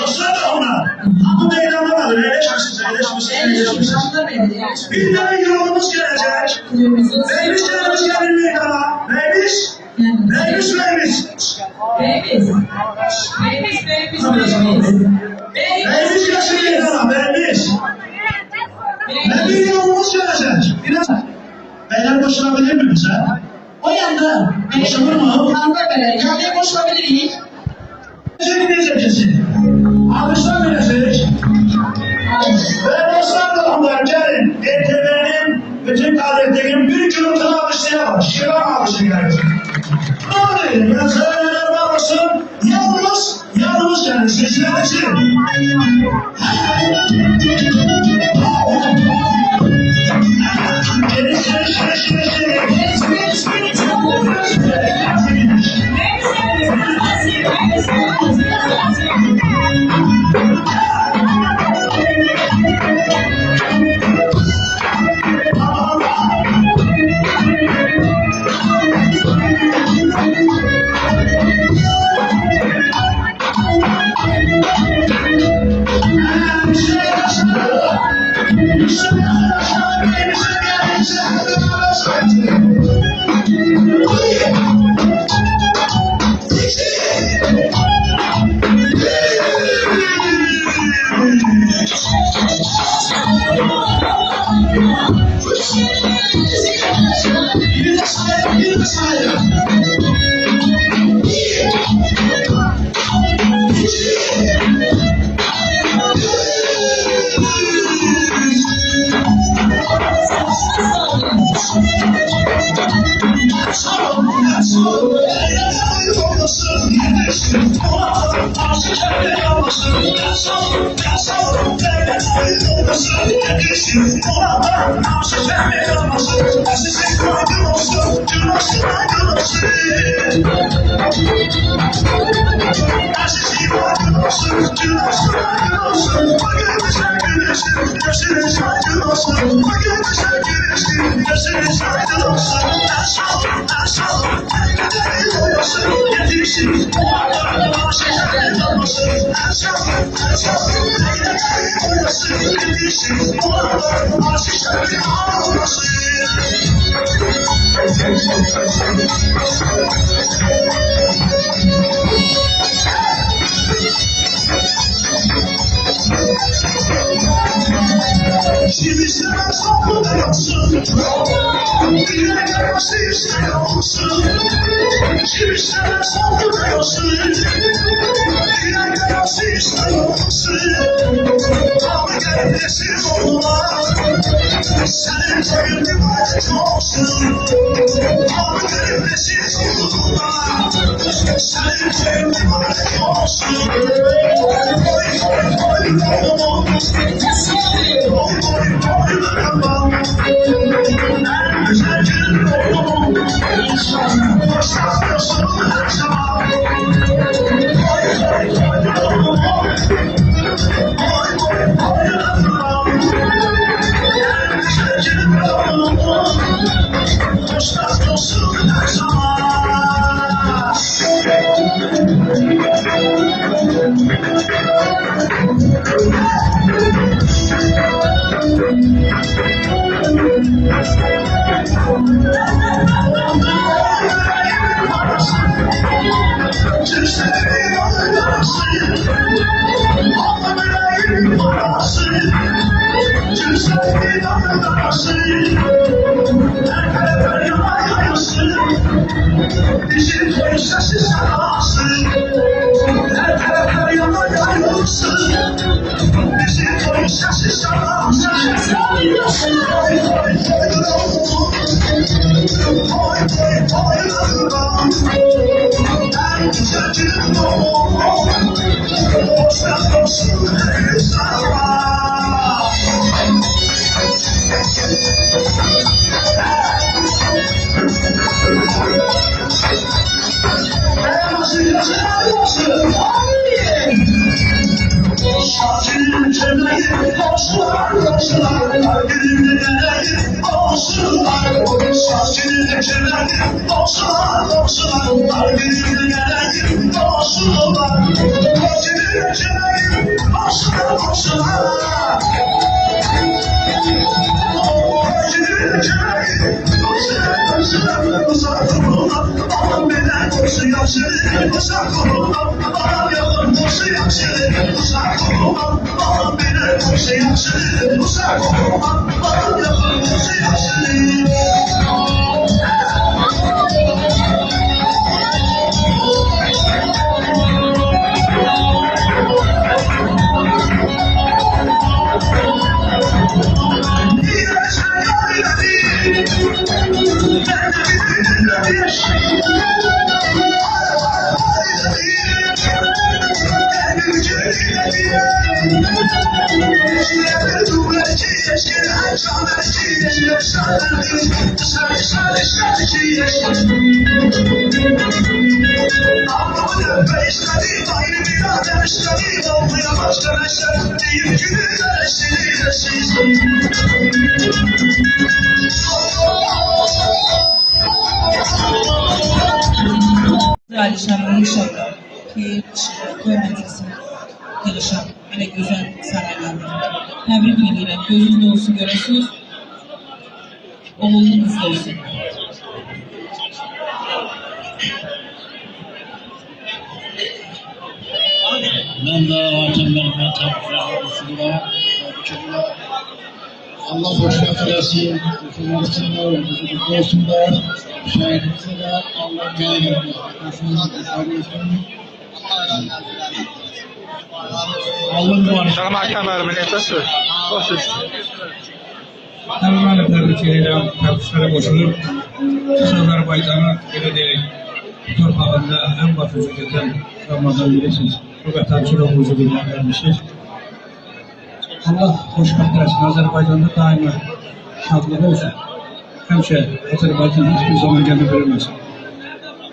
E: Dostlar da onlar. Ama meydanda kalır. Bir tane yolumuz gelecek. Beymiş gelir meydana. Beymiş. Beymiş gelsin meydana. Bir yolumuz gelecek. Beyler boşalabilir mi bize?
D: O yanda.
E: Boşalır mı?
D: Kanda böyle. Kendine boşalabiliriz.
E: Dinleyeceksin. Alışlar verecek. Ve dostlar da onlar gelin. ETV'nin bütün kardeşlerin bir kırıntını alışlayamam. Şivan alışlayamam. Ne oluyor? Ben söyleyenler olsun. Yalnız gelin. Sizler için. Thank you.
D: Alişan'ın inşallah ki toy məclisi yığışan elə gözəl saraylarda. Təbrik edirəm, gözünüz dolusu görəsiniz, oğullu qız olsun.
F: Ben de hakemlerime tebrikler. Allah hoşnut eylesin. Kızlarısında, olsunlar. Şehitimize de Allah gönül
H: Tamamını təbrik edirəm, təbriklərə qoşulur. Azərbaycanı belə deyək, torpağında ən başıcı gözəl Ramazan bilirsiniz. Bu vətənçiliğimizi bilmək vermişiz. Allah xoşbəxt eləsin, Azərbaycanda daima şadlıq olsun. Həmişə Azərbaycan heç bir zaman gəlmə verilməsin.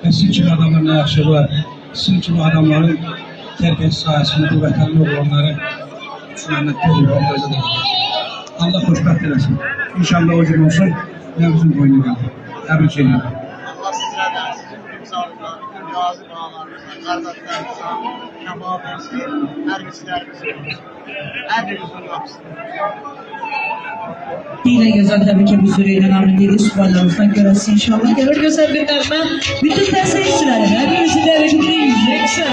H: Və sizin kimi adamlar nə yaxşı var, sizin kimi adamların tərbiyyəsi sayəsində bu vətənli olanları düşünənlər tezdir. Allah xoşbəxt eləsin. İnşallah o gün olsun, nə bizim boynu qalır. Təbrik edirəm.
I: Allah sizlərdən sağlıqlar, razı dualarınızı, qardaşlarınızı, şəfa versin, hər birisilərinizi, hər birinizin qapısını.
D: Yine güzel tabii ki bu süreyle amin değil, subhanlarımızdan görəsin inşallah. Gelir güzel bir nəğmə, bütün təsəyirçiləri, hepimizi dəvətliyiz, yeksə.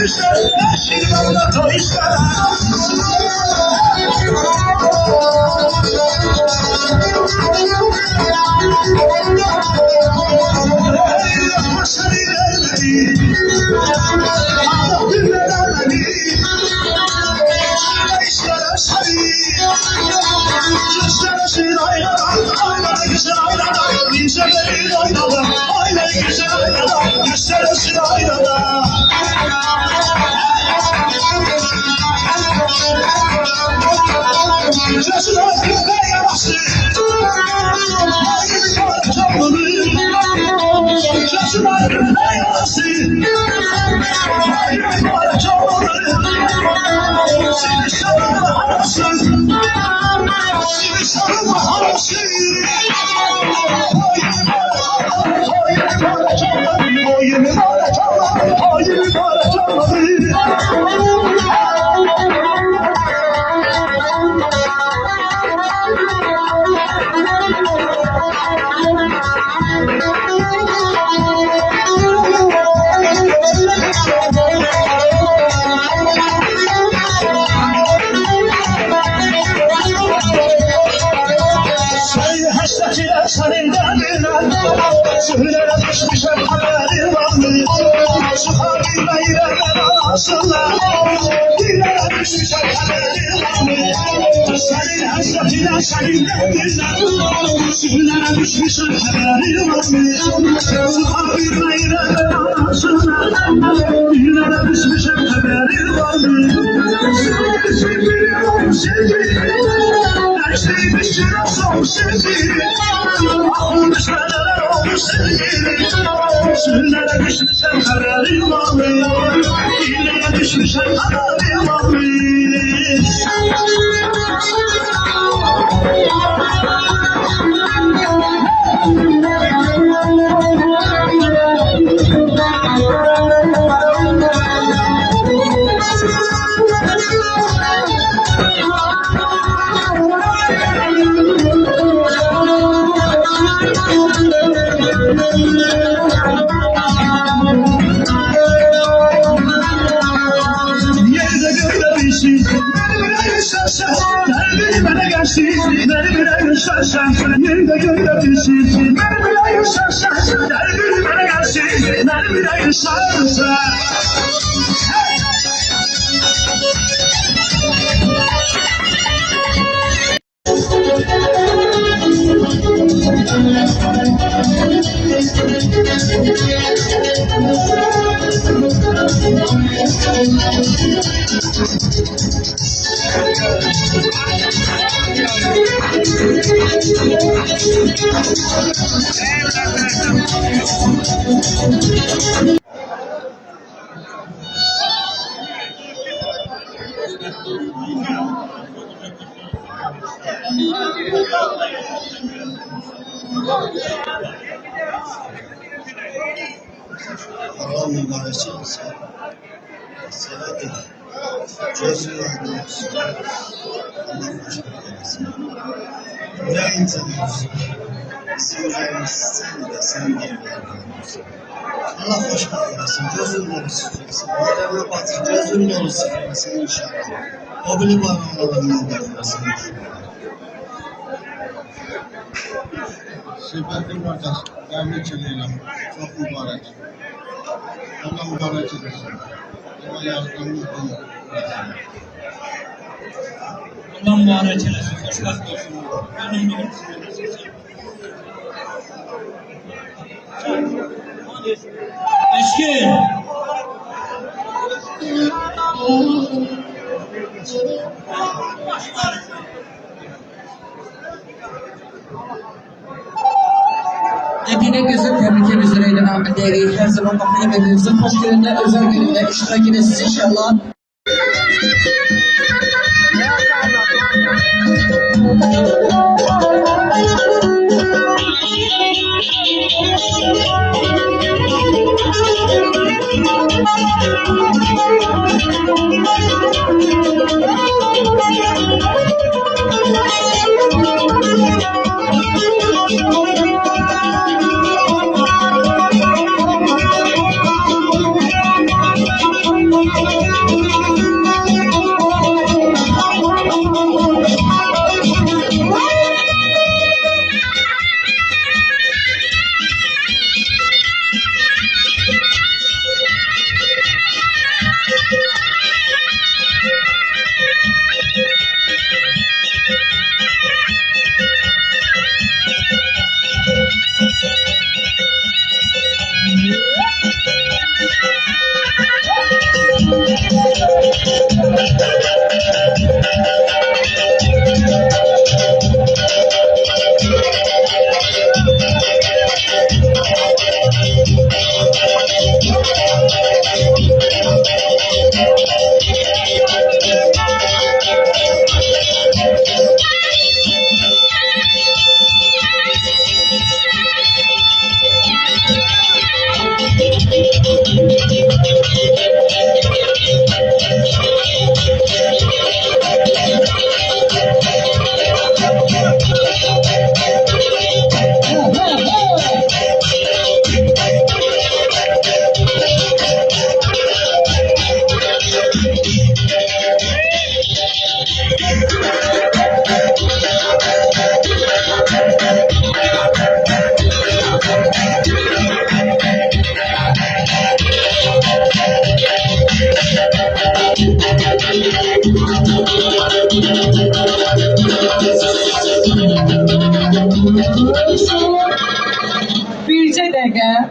E: Şirvan'da tanışmalar.
I: Allah mübarek olsun. Sevedim. Gözü aydın olsun. Allah başka eylesin. Yüreğin tanıyorsun. Bizim yüreğimiz sen bir olsun. Allah başka eylesin. Gözün dolu sıkırsın. Yerine batır. Gözün dolu sıkırsın inşallah. O bile bana Allah'ın vermesin inşallah.
F: Sebebi kardeş, tebrik ederim. Çok mübarek. Allah mübarek eylesin. Allah yardımcınız olsun.
H: Allah mübarek eylesin. Xoşbəxt olsun. Benim Eşkin.
D: Yine gözüm tebrik üzere Rahmet Değeri. Her zaman bakayım evimizin hoş gününde, özel gününde iştirak edesiniz inşallah.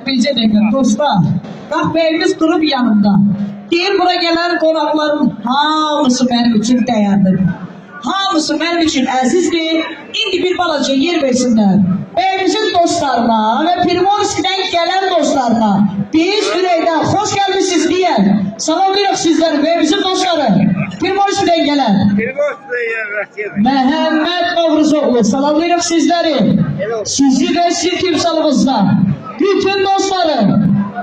D: Bircə dəqiqə dostlar. Bax beyimiz durub yanımda. Deyir bura gələn qonaqların hamısı mənim üçün dəyərlidir. Hamısı mənim üçün əzizdir. İndi bir balaca yer versinlər. Beyimizin dostlarına və Primorski'dən gələn dostlarına biz ürəkdən xoş gəlmişsiniz deyən. Salamlayırıq sizləri beyimizin dostları. Primorski'dən gələn. Məhəmməd Novruzoğlu salamlayırıq sizləri. Sizi və sizin timsalımızla. Bütün dostları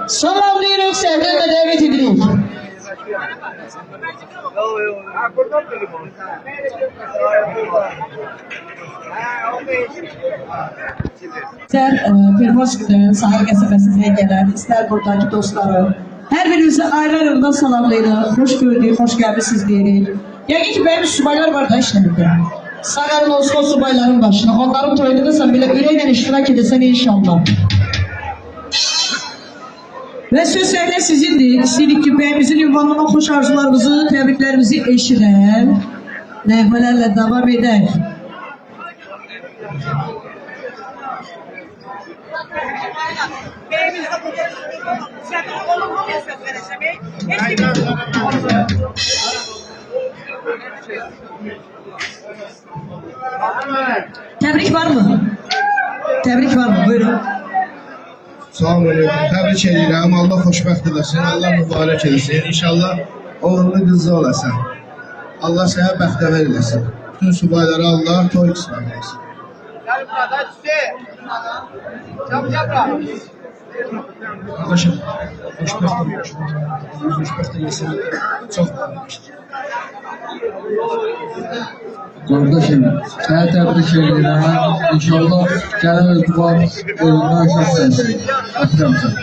D: salamlayırıq, səhrəndə dəvət edirik. İstər Primorski'dən, Sahil qəsəbəsindən gələn, istər buradakı dostları. Hər birinizi ayrı-ayrıdan salamlayırıq, xoş gördük, xoş gəlmişsiniz deyirik. Yəqin ki, benim subaylar var da işləmirdə. Sağarın olsun o subayların başına, onların toyunda da sən belə ürəklə iştirak edəsən inşallah. Ve söz səhlə sizindir. İstəyirik ki, bəyimizin ünvanına xoş arzularımızı, təbriklərimizi eşirək. Nəğmələrlə davam edək. Təbrik var mı? Təbrik var mı? Buyurun.
O: Salam aleyküm. Təbrik edirəm. Allah xoşbəxt eləsin. Allah mübarək eləsin. İnşallah uğurlu qızı olasan. Allah sənə bəxtəvər eləsin. Bütün subaylara Allah toy qismət eləsin.
E: Gel burada çiçe. Yap.
O: Arkadaşım, xoşbəxt eləsin. Xoşbəxt eləsin. Çox məmnunum.
K: Kardeşim, səni təbrik edirəm. İnşallah gələn özbaq oyundan uşaq sənsin. Öpürəm səni.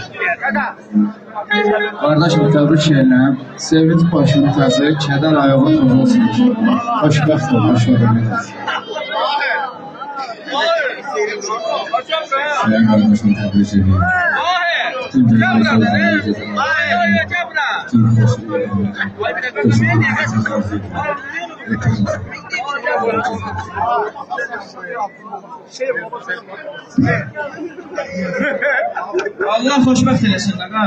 K: Kardeşim, təbrik edirəm. Sevinç başını təzir, kədər ayağı toz olsun. Xoşbəxt ol, xoşbəxt ol. Səni kardeşim təbrik edirəm. Bütün dünya sözləri gedirəm.
E: Allah xoşbəxt eləsin qaqa.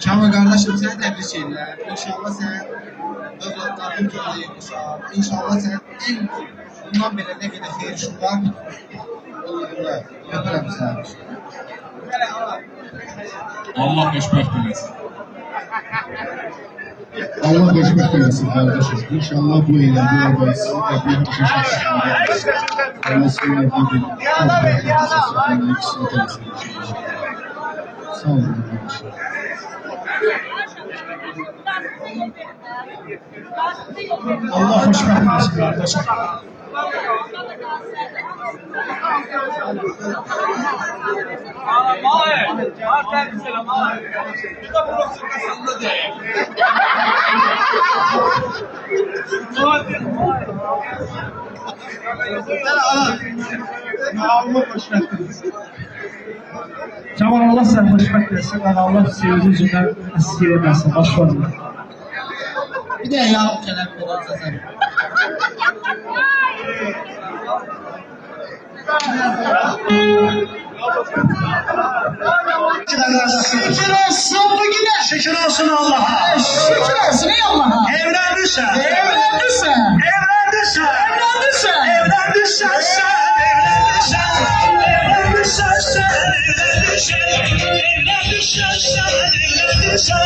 O: Çama qardaşım, səni təbrik edirəm. İnşallah sən övladların görəcəksən. İnşallah sən bundan belə nə qədər xeyir işlər olur. Öpürəm səni.
L: Allah xoşbəxt eləsin.
K: Allah xoşbəxt eləsin kardeşim. İnşallah bu ilə bu arada sizin təbliğ xoşbəxt. Allah seni bir sağ olun.
O: Allah xoşbəxt eləsin qardaşım.
F: Camal Allah səni xoşbəxt etsin, Allah sevgi üzündən əskir etməsin, baş vermə.
I: Bir de ya kelep olursa sen.
E: Şükür olsun bugüne. Şükür olsun Allah'a.
D: Şükür olsun ey Allah'a.
E: Evlendiysen.
D: Evlendiysen.
E: Evlendiysen.
D: Evlendiysen.
E: Evlendiysen sen. Evlendiysen sen. Evlendiysen sen. Evlendiysen sen.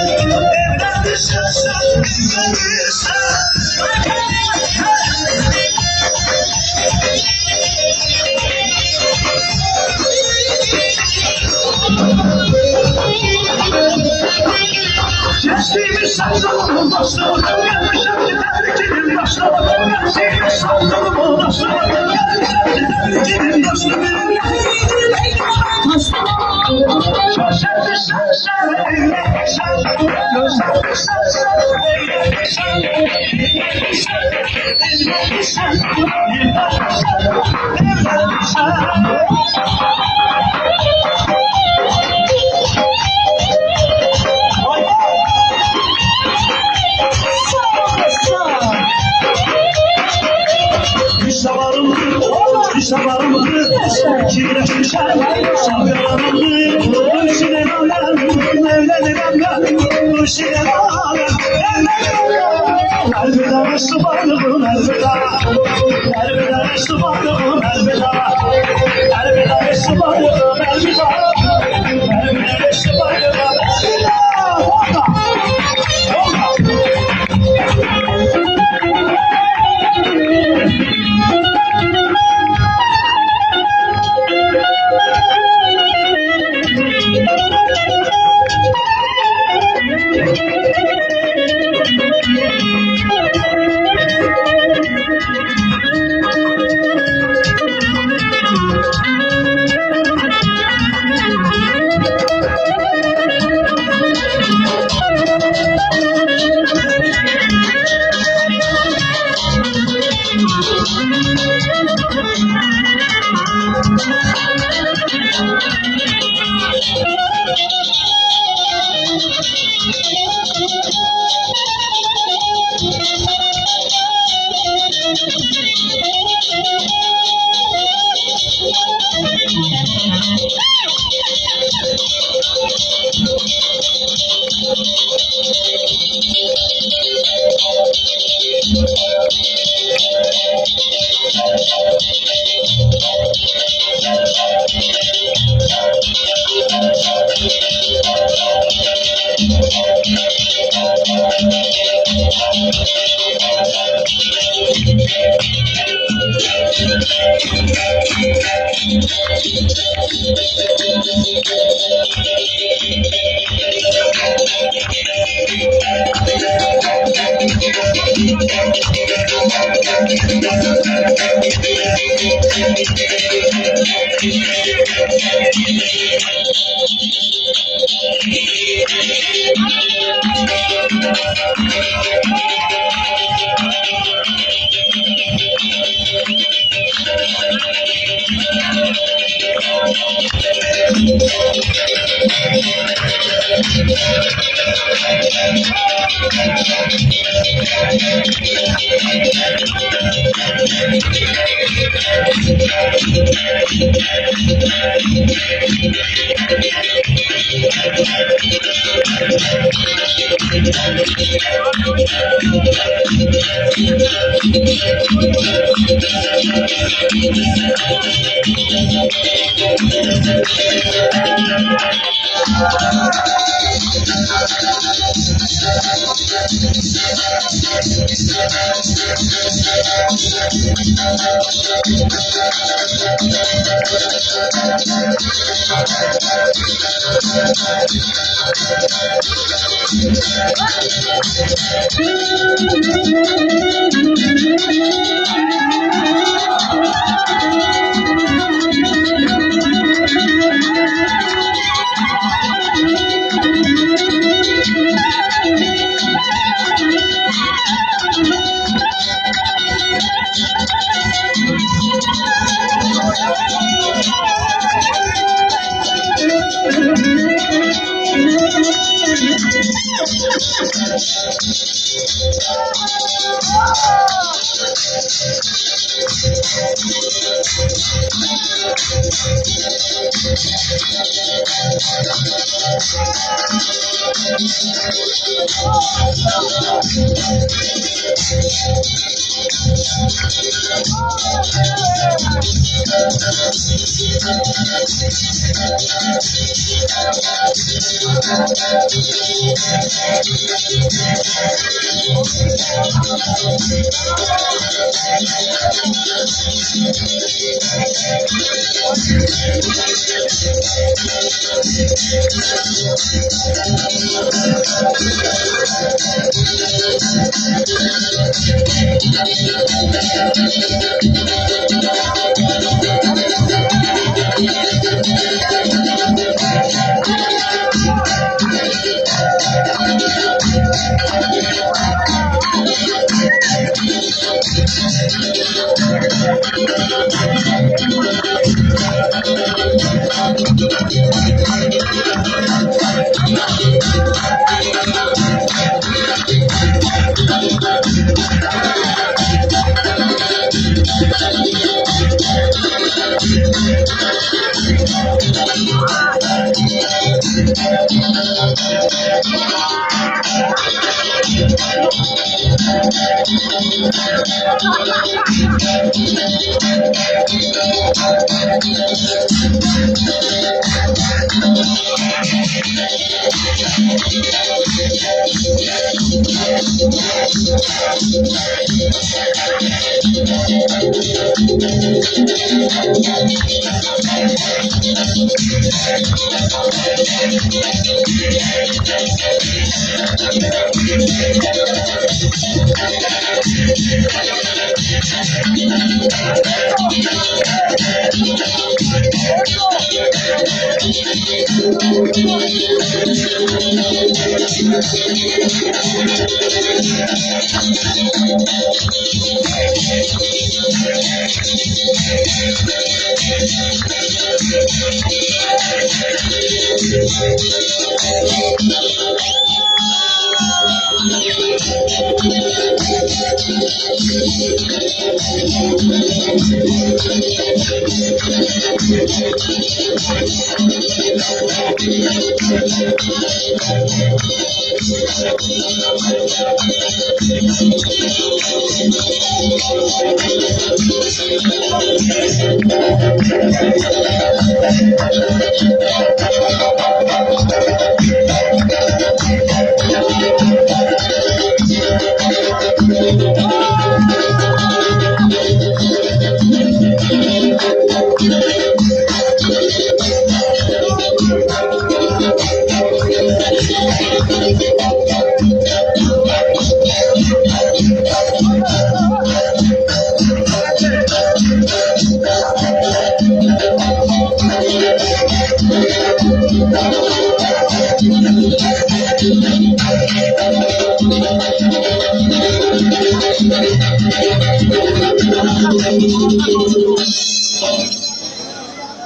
E: Evlendiysen sen. Sesimiz saçlarımın başlığı, gelmişem ki tebrikinin başlığı, sesimiz saçlarımın başlığı, gelmişem ki tebrikinin başlığı. Gözlerdi sen, gözlerdi Kirleşmişler, şalgalanımdı, Mürşide alem, evlenirim ben, Mürşide alem, elveda Müslümanlığım, elveda, elveda Müslümanlığım, elveda, elveda Müslümanlığım, elveda, elveda Müslümanlığım, elveda,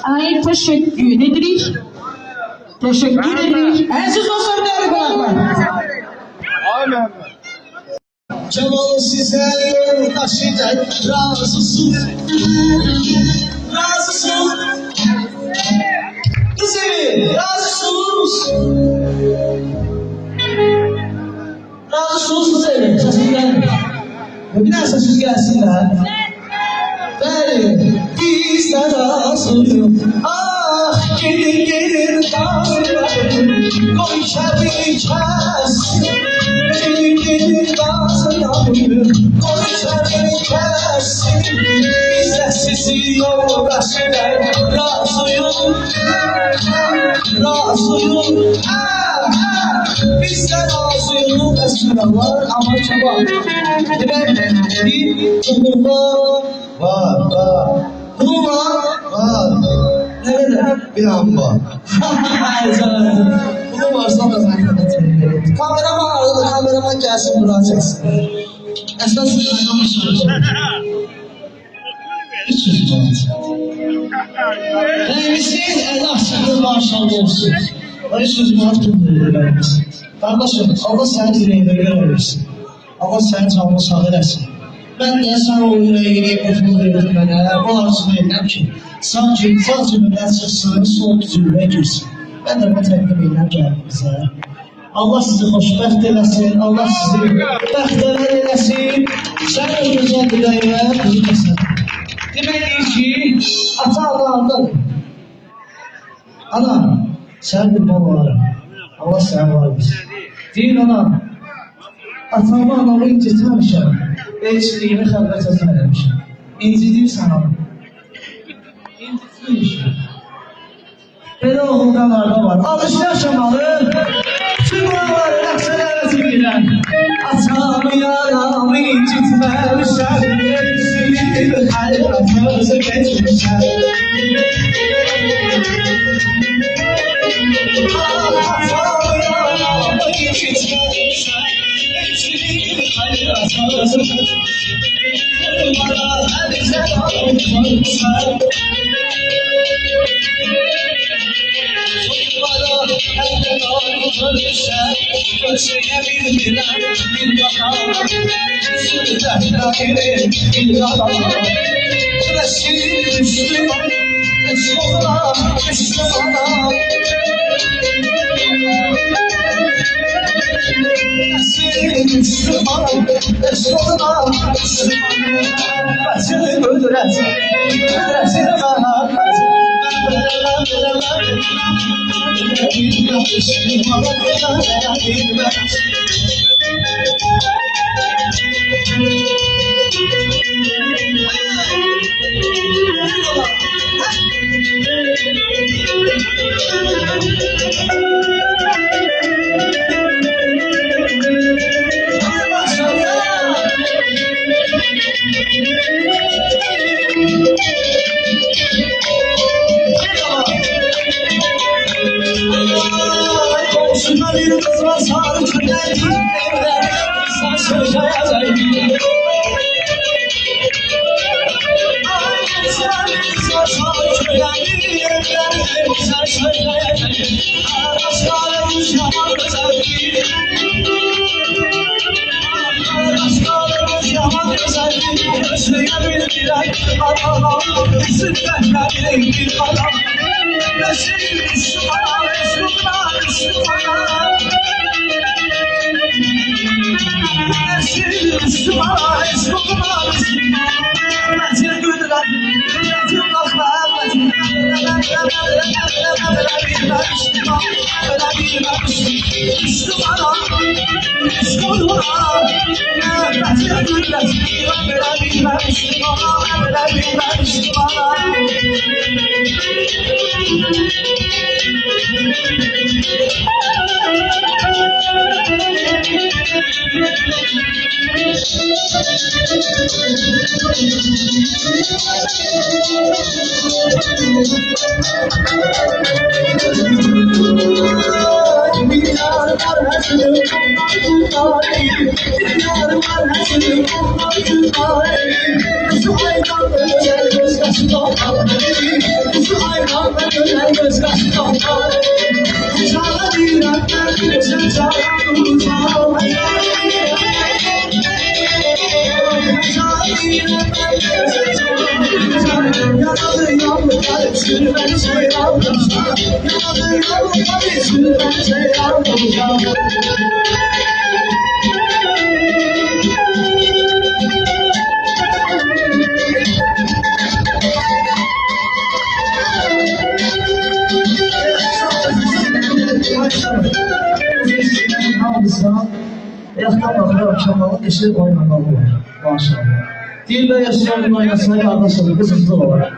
D: Ay teşekkür ederiz. Teşekkür ederiz. Aziz dostlar, değerli konuklar.
E: Cemal size yoldaşıdan razısın. Razısın. Kızım razısınız. Razısınız kızım. Sesinden. Bir daha sessiz gelsinler. Bəli, bizdən razıyıq. Ah, gelir dağlarım, qoy kəbir kəssin. Gelir dağlarım, qoy kəbir kəssin. Biz də sizi yoldaşıdan razıyıq. Razıyıq. Biz də razıyıq. Əsrarlar, amma çabuk. Bir umuma var. Umuma var. Nerede? Bir an var. Bunu varsa da ben kameraman aradı. Kameraman gelsin buraya çeksin. Esas hiç üzülmez. Beğenmişsiniz, Allah şükür maşallah olsun. Hiç üzülmez. Kardeşim, Allah səni ürəyinə görə versin. Allah sənin canını sağ eləsin. Mən də sən o ürəyini qutlu verdin mənə, bu arzunu edirəm ki, sanki sağ cibimdən çıxsın, sol cibimə girsin. Mən də bu təqdim edirəm gəldiyinizə. Allah sizi xoşbəxt eləsin, Allah sizi bəxtəvər eləsin, sən o gözəl ürəyinə qızı kəsən. Deməliyik ki, ata Allah'ındadır. Ana, sən qurban olarım. Allah sənə var bilsin. Deyin ana, atamı anamı incitməmişəm, elçiliyimi xəlvət etmələmişəm. İncidirsən ana. İncitmişəm. Belə oğuldan arda var. Alışlı yaşamalı, tüm oğulları rəqsələrə çəkilən. Atamı yanamı incitməmişəm, elçiliyimi xəlvət etmələmişəm. Ayakta bakıyorum çamalı eşit oynamalı var. Maşallah. Dilde yaşayan oynasına kardeşim kızızlı olarak.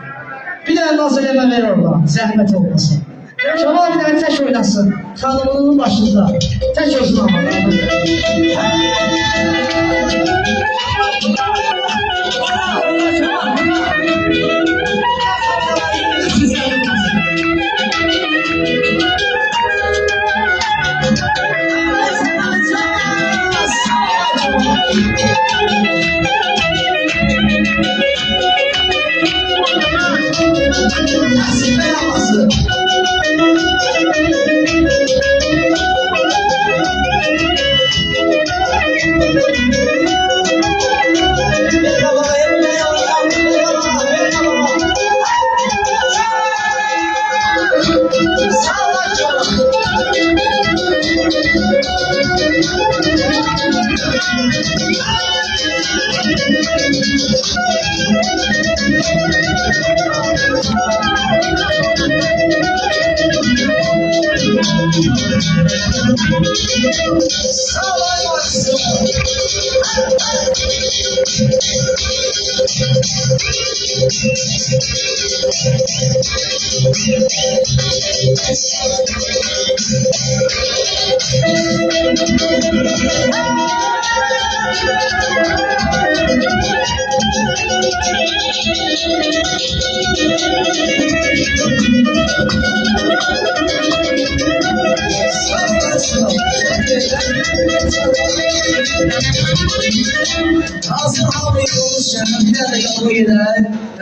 E: Bir de nazır elime ver orada. Zahmet olmasın. Çamalı bir tane tek oynasın. Hanımının başında. Tek olsun ama.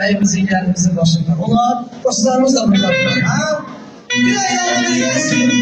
D: Bəyimizin gəlimizin başında. Onlar dostlarımız da burada. Ha? Bir ayağını gelsin.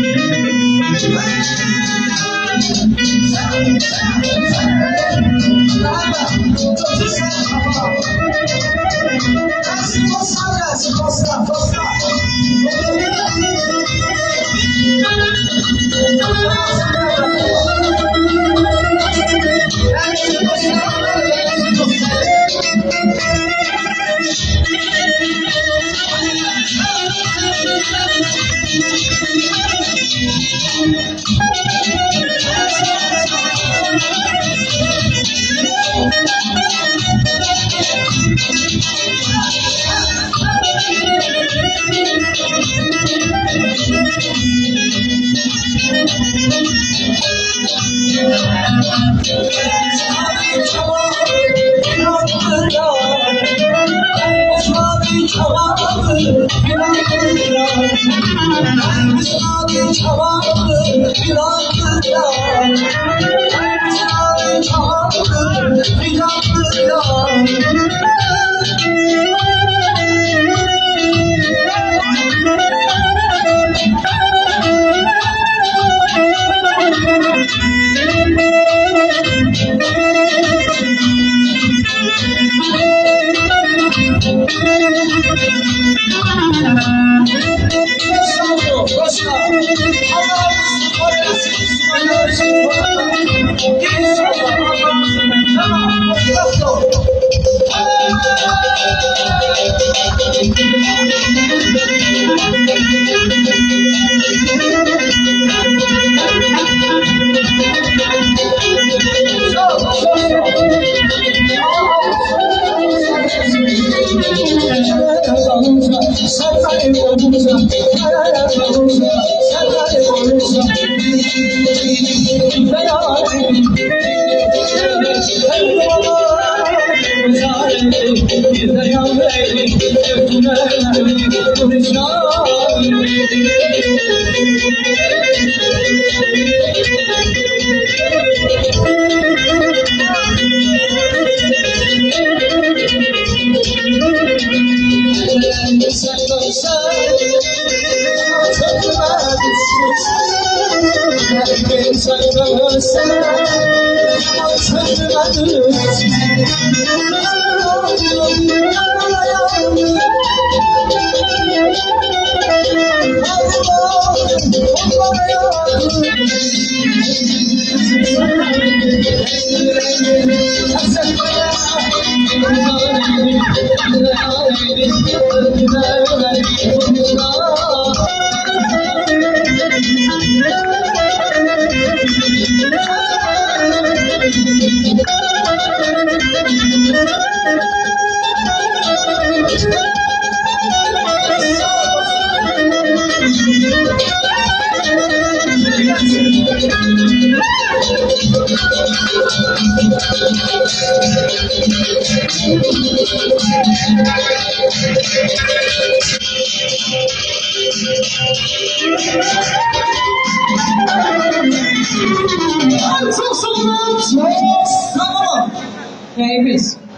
D: Çok sağ olun. Çok sağ olun. Beyimiz.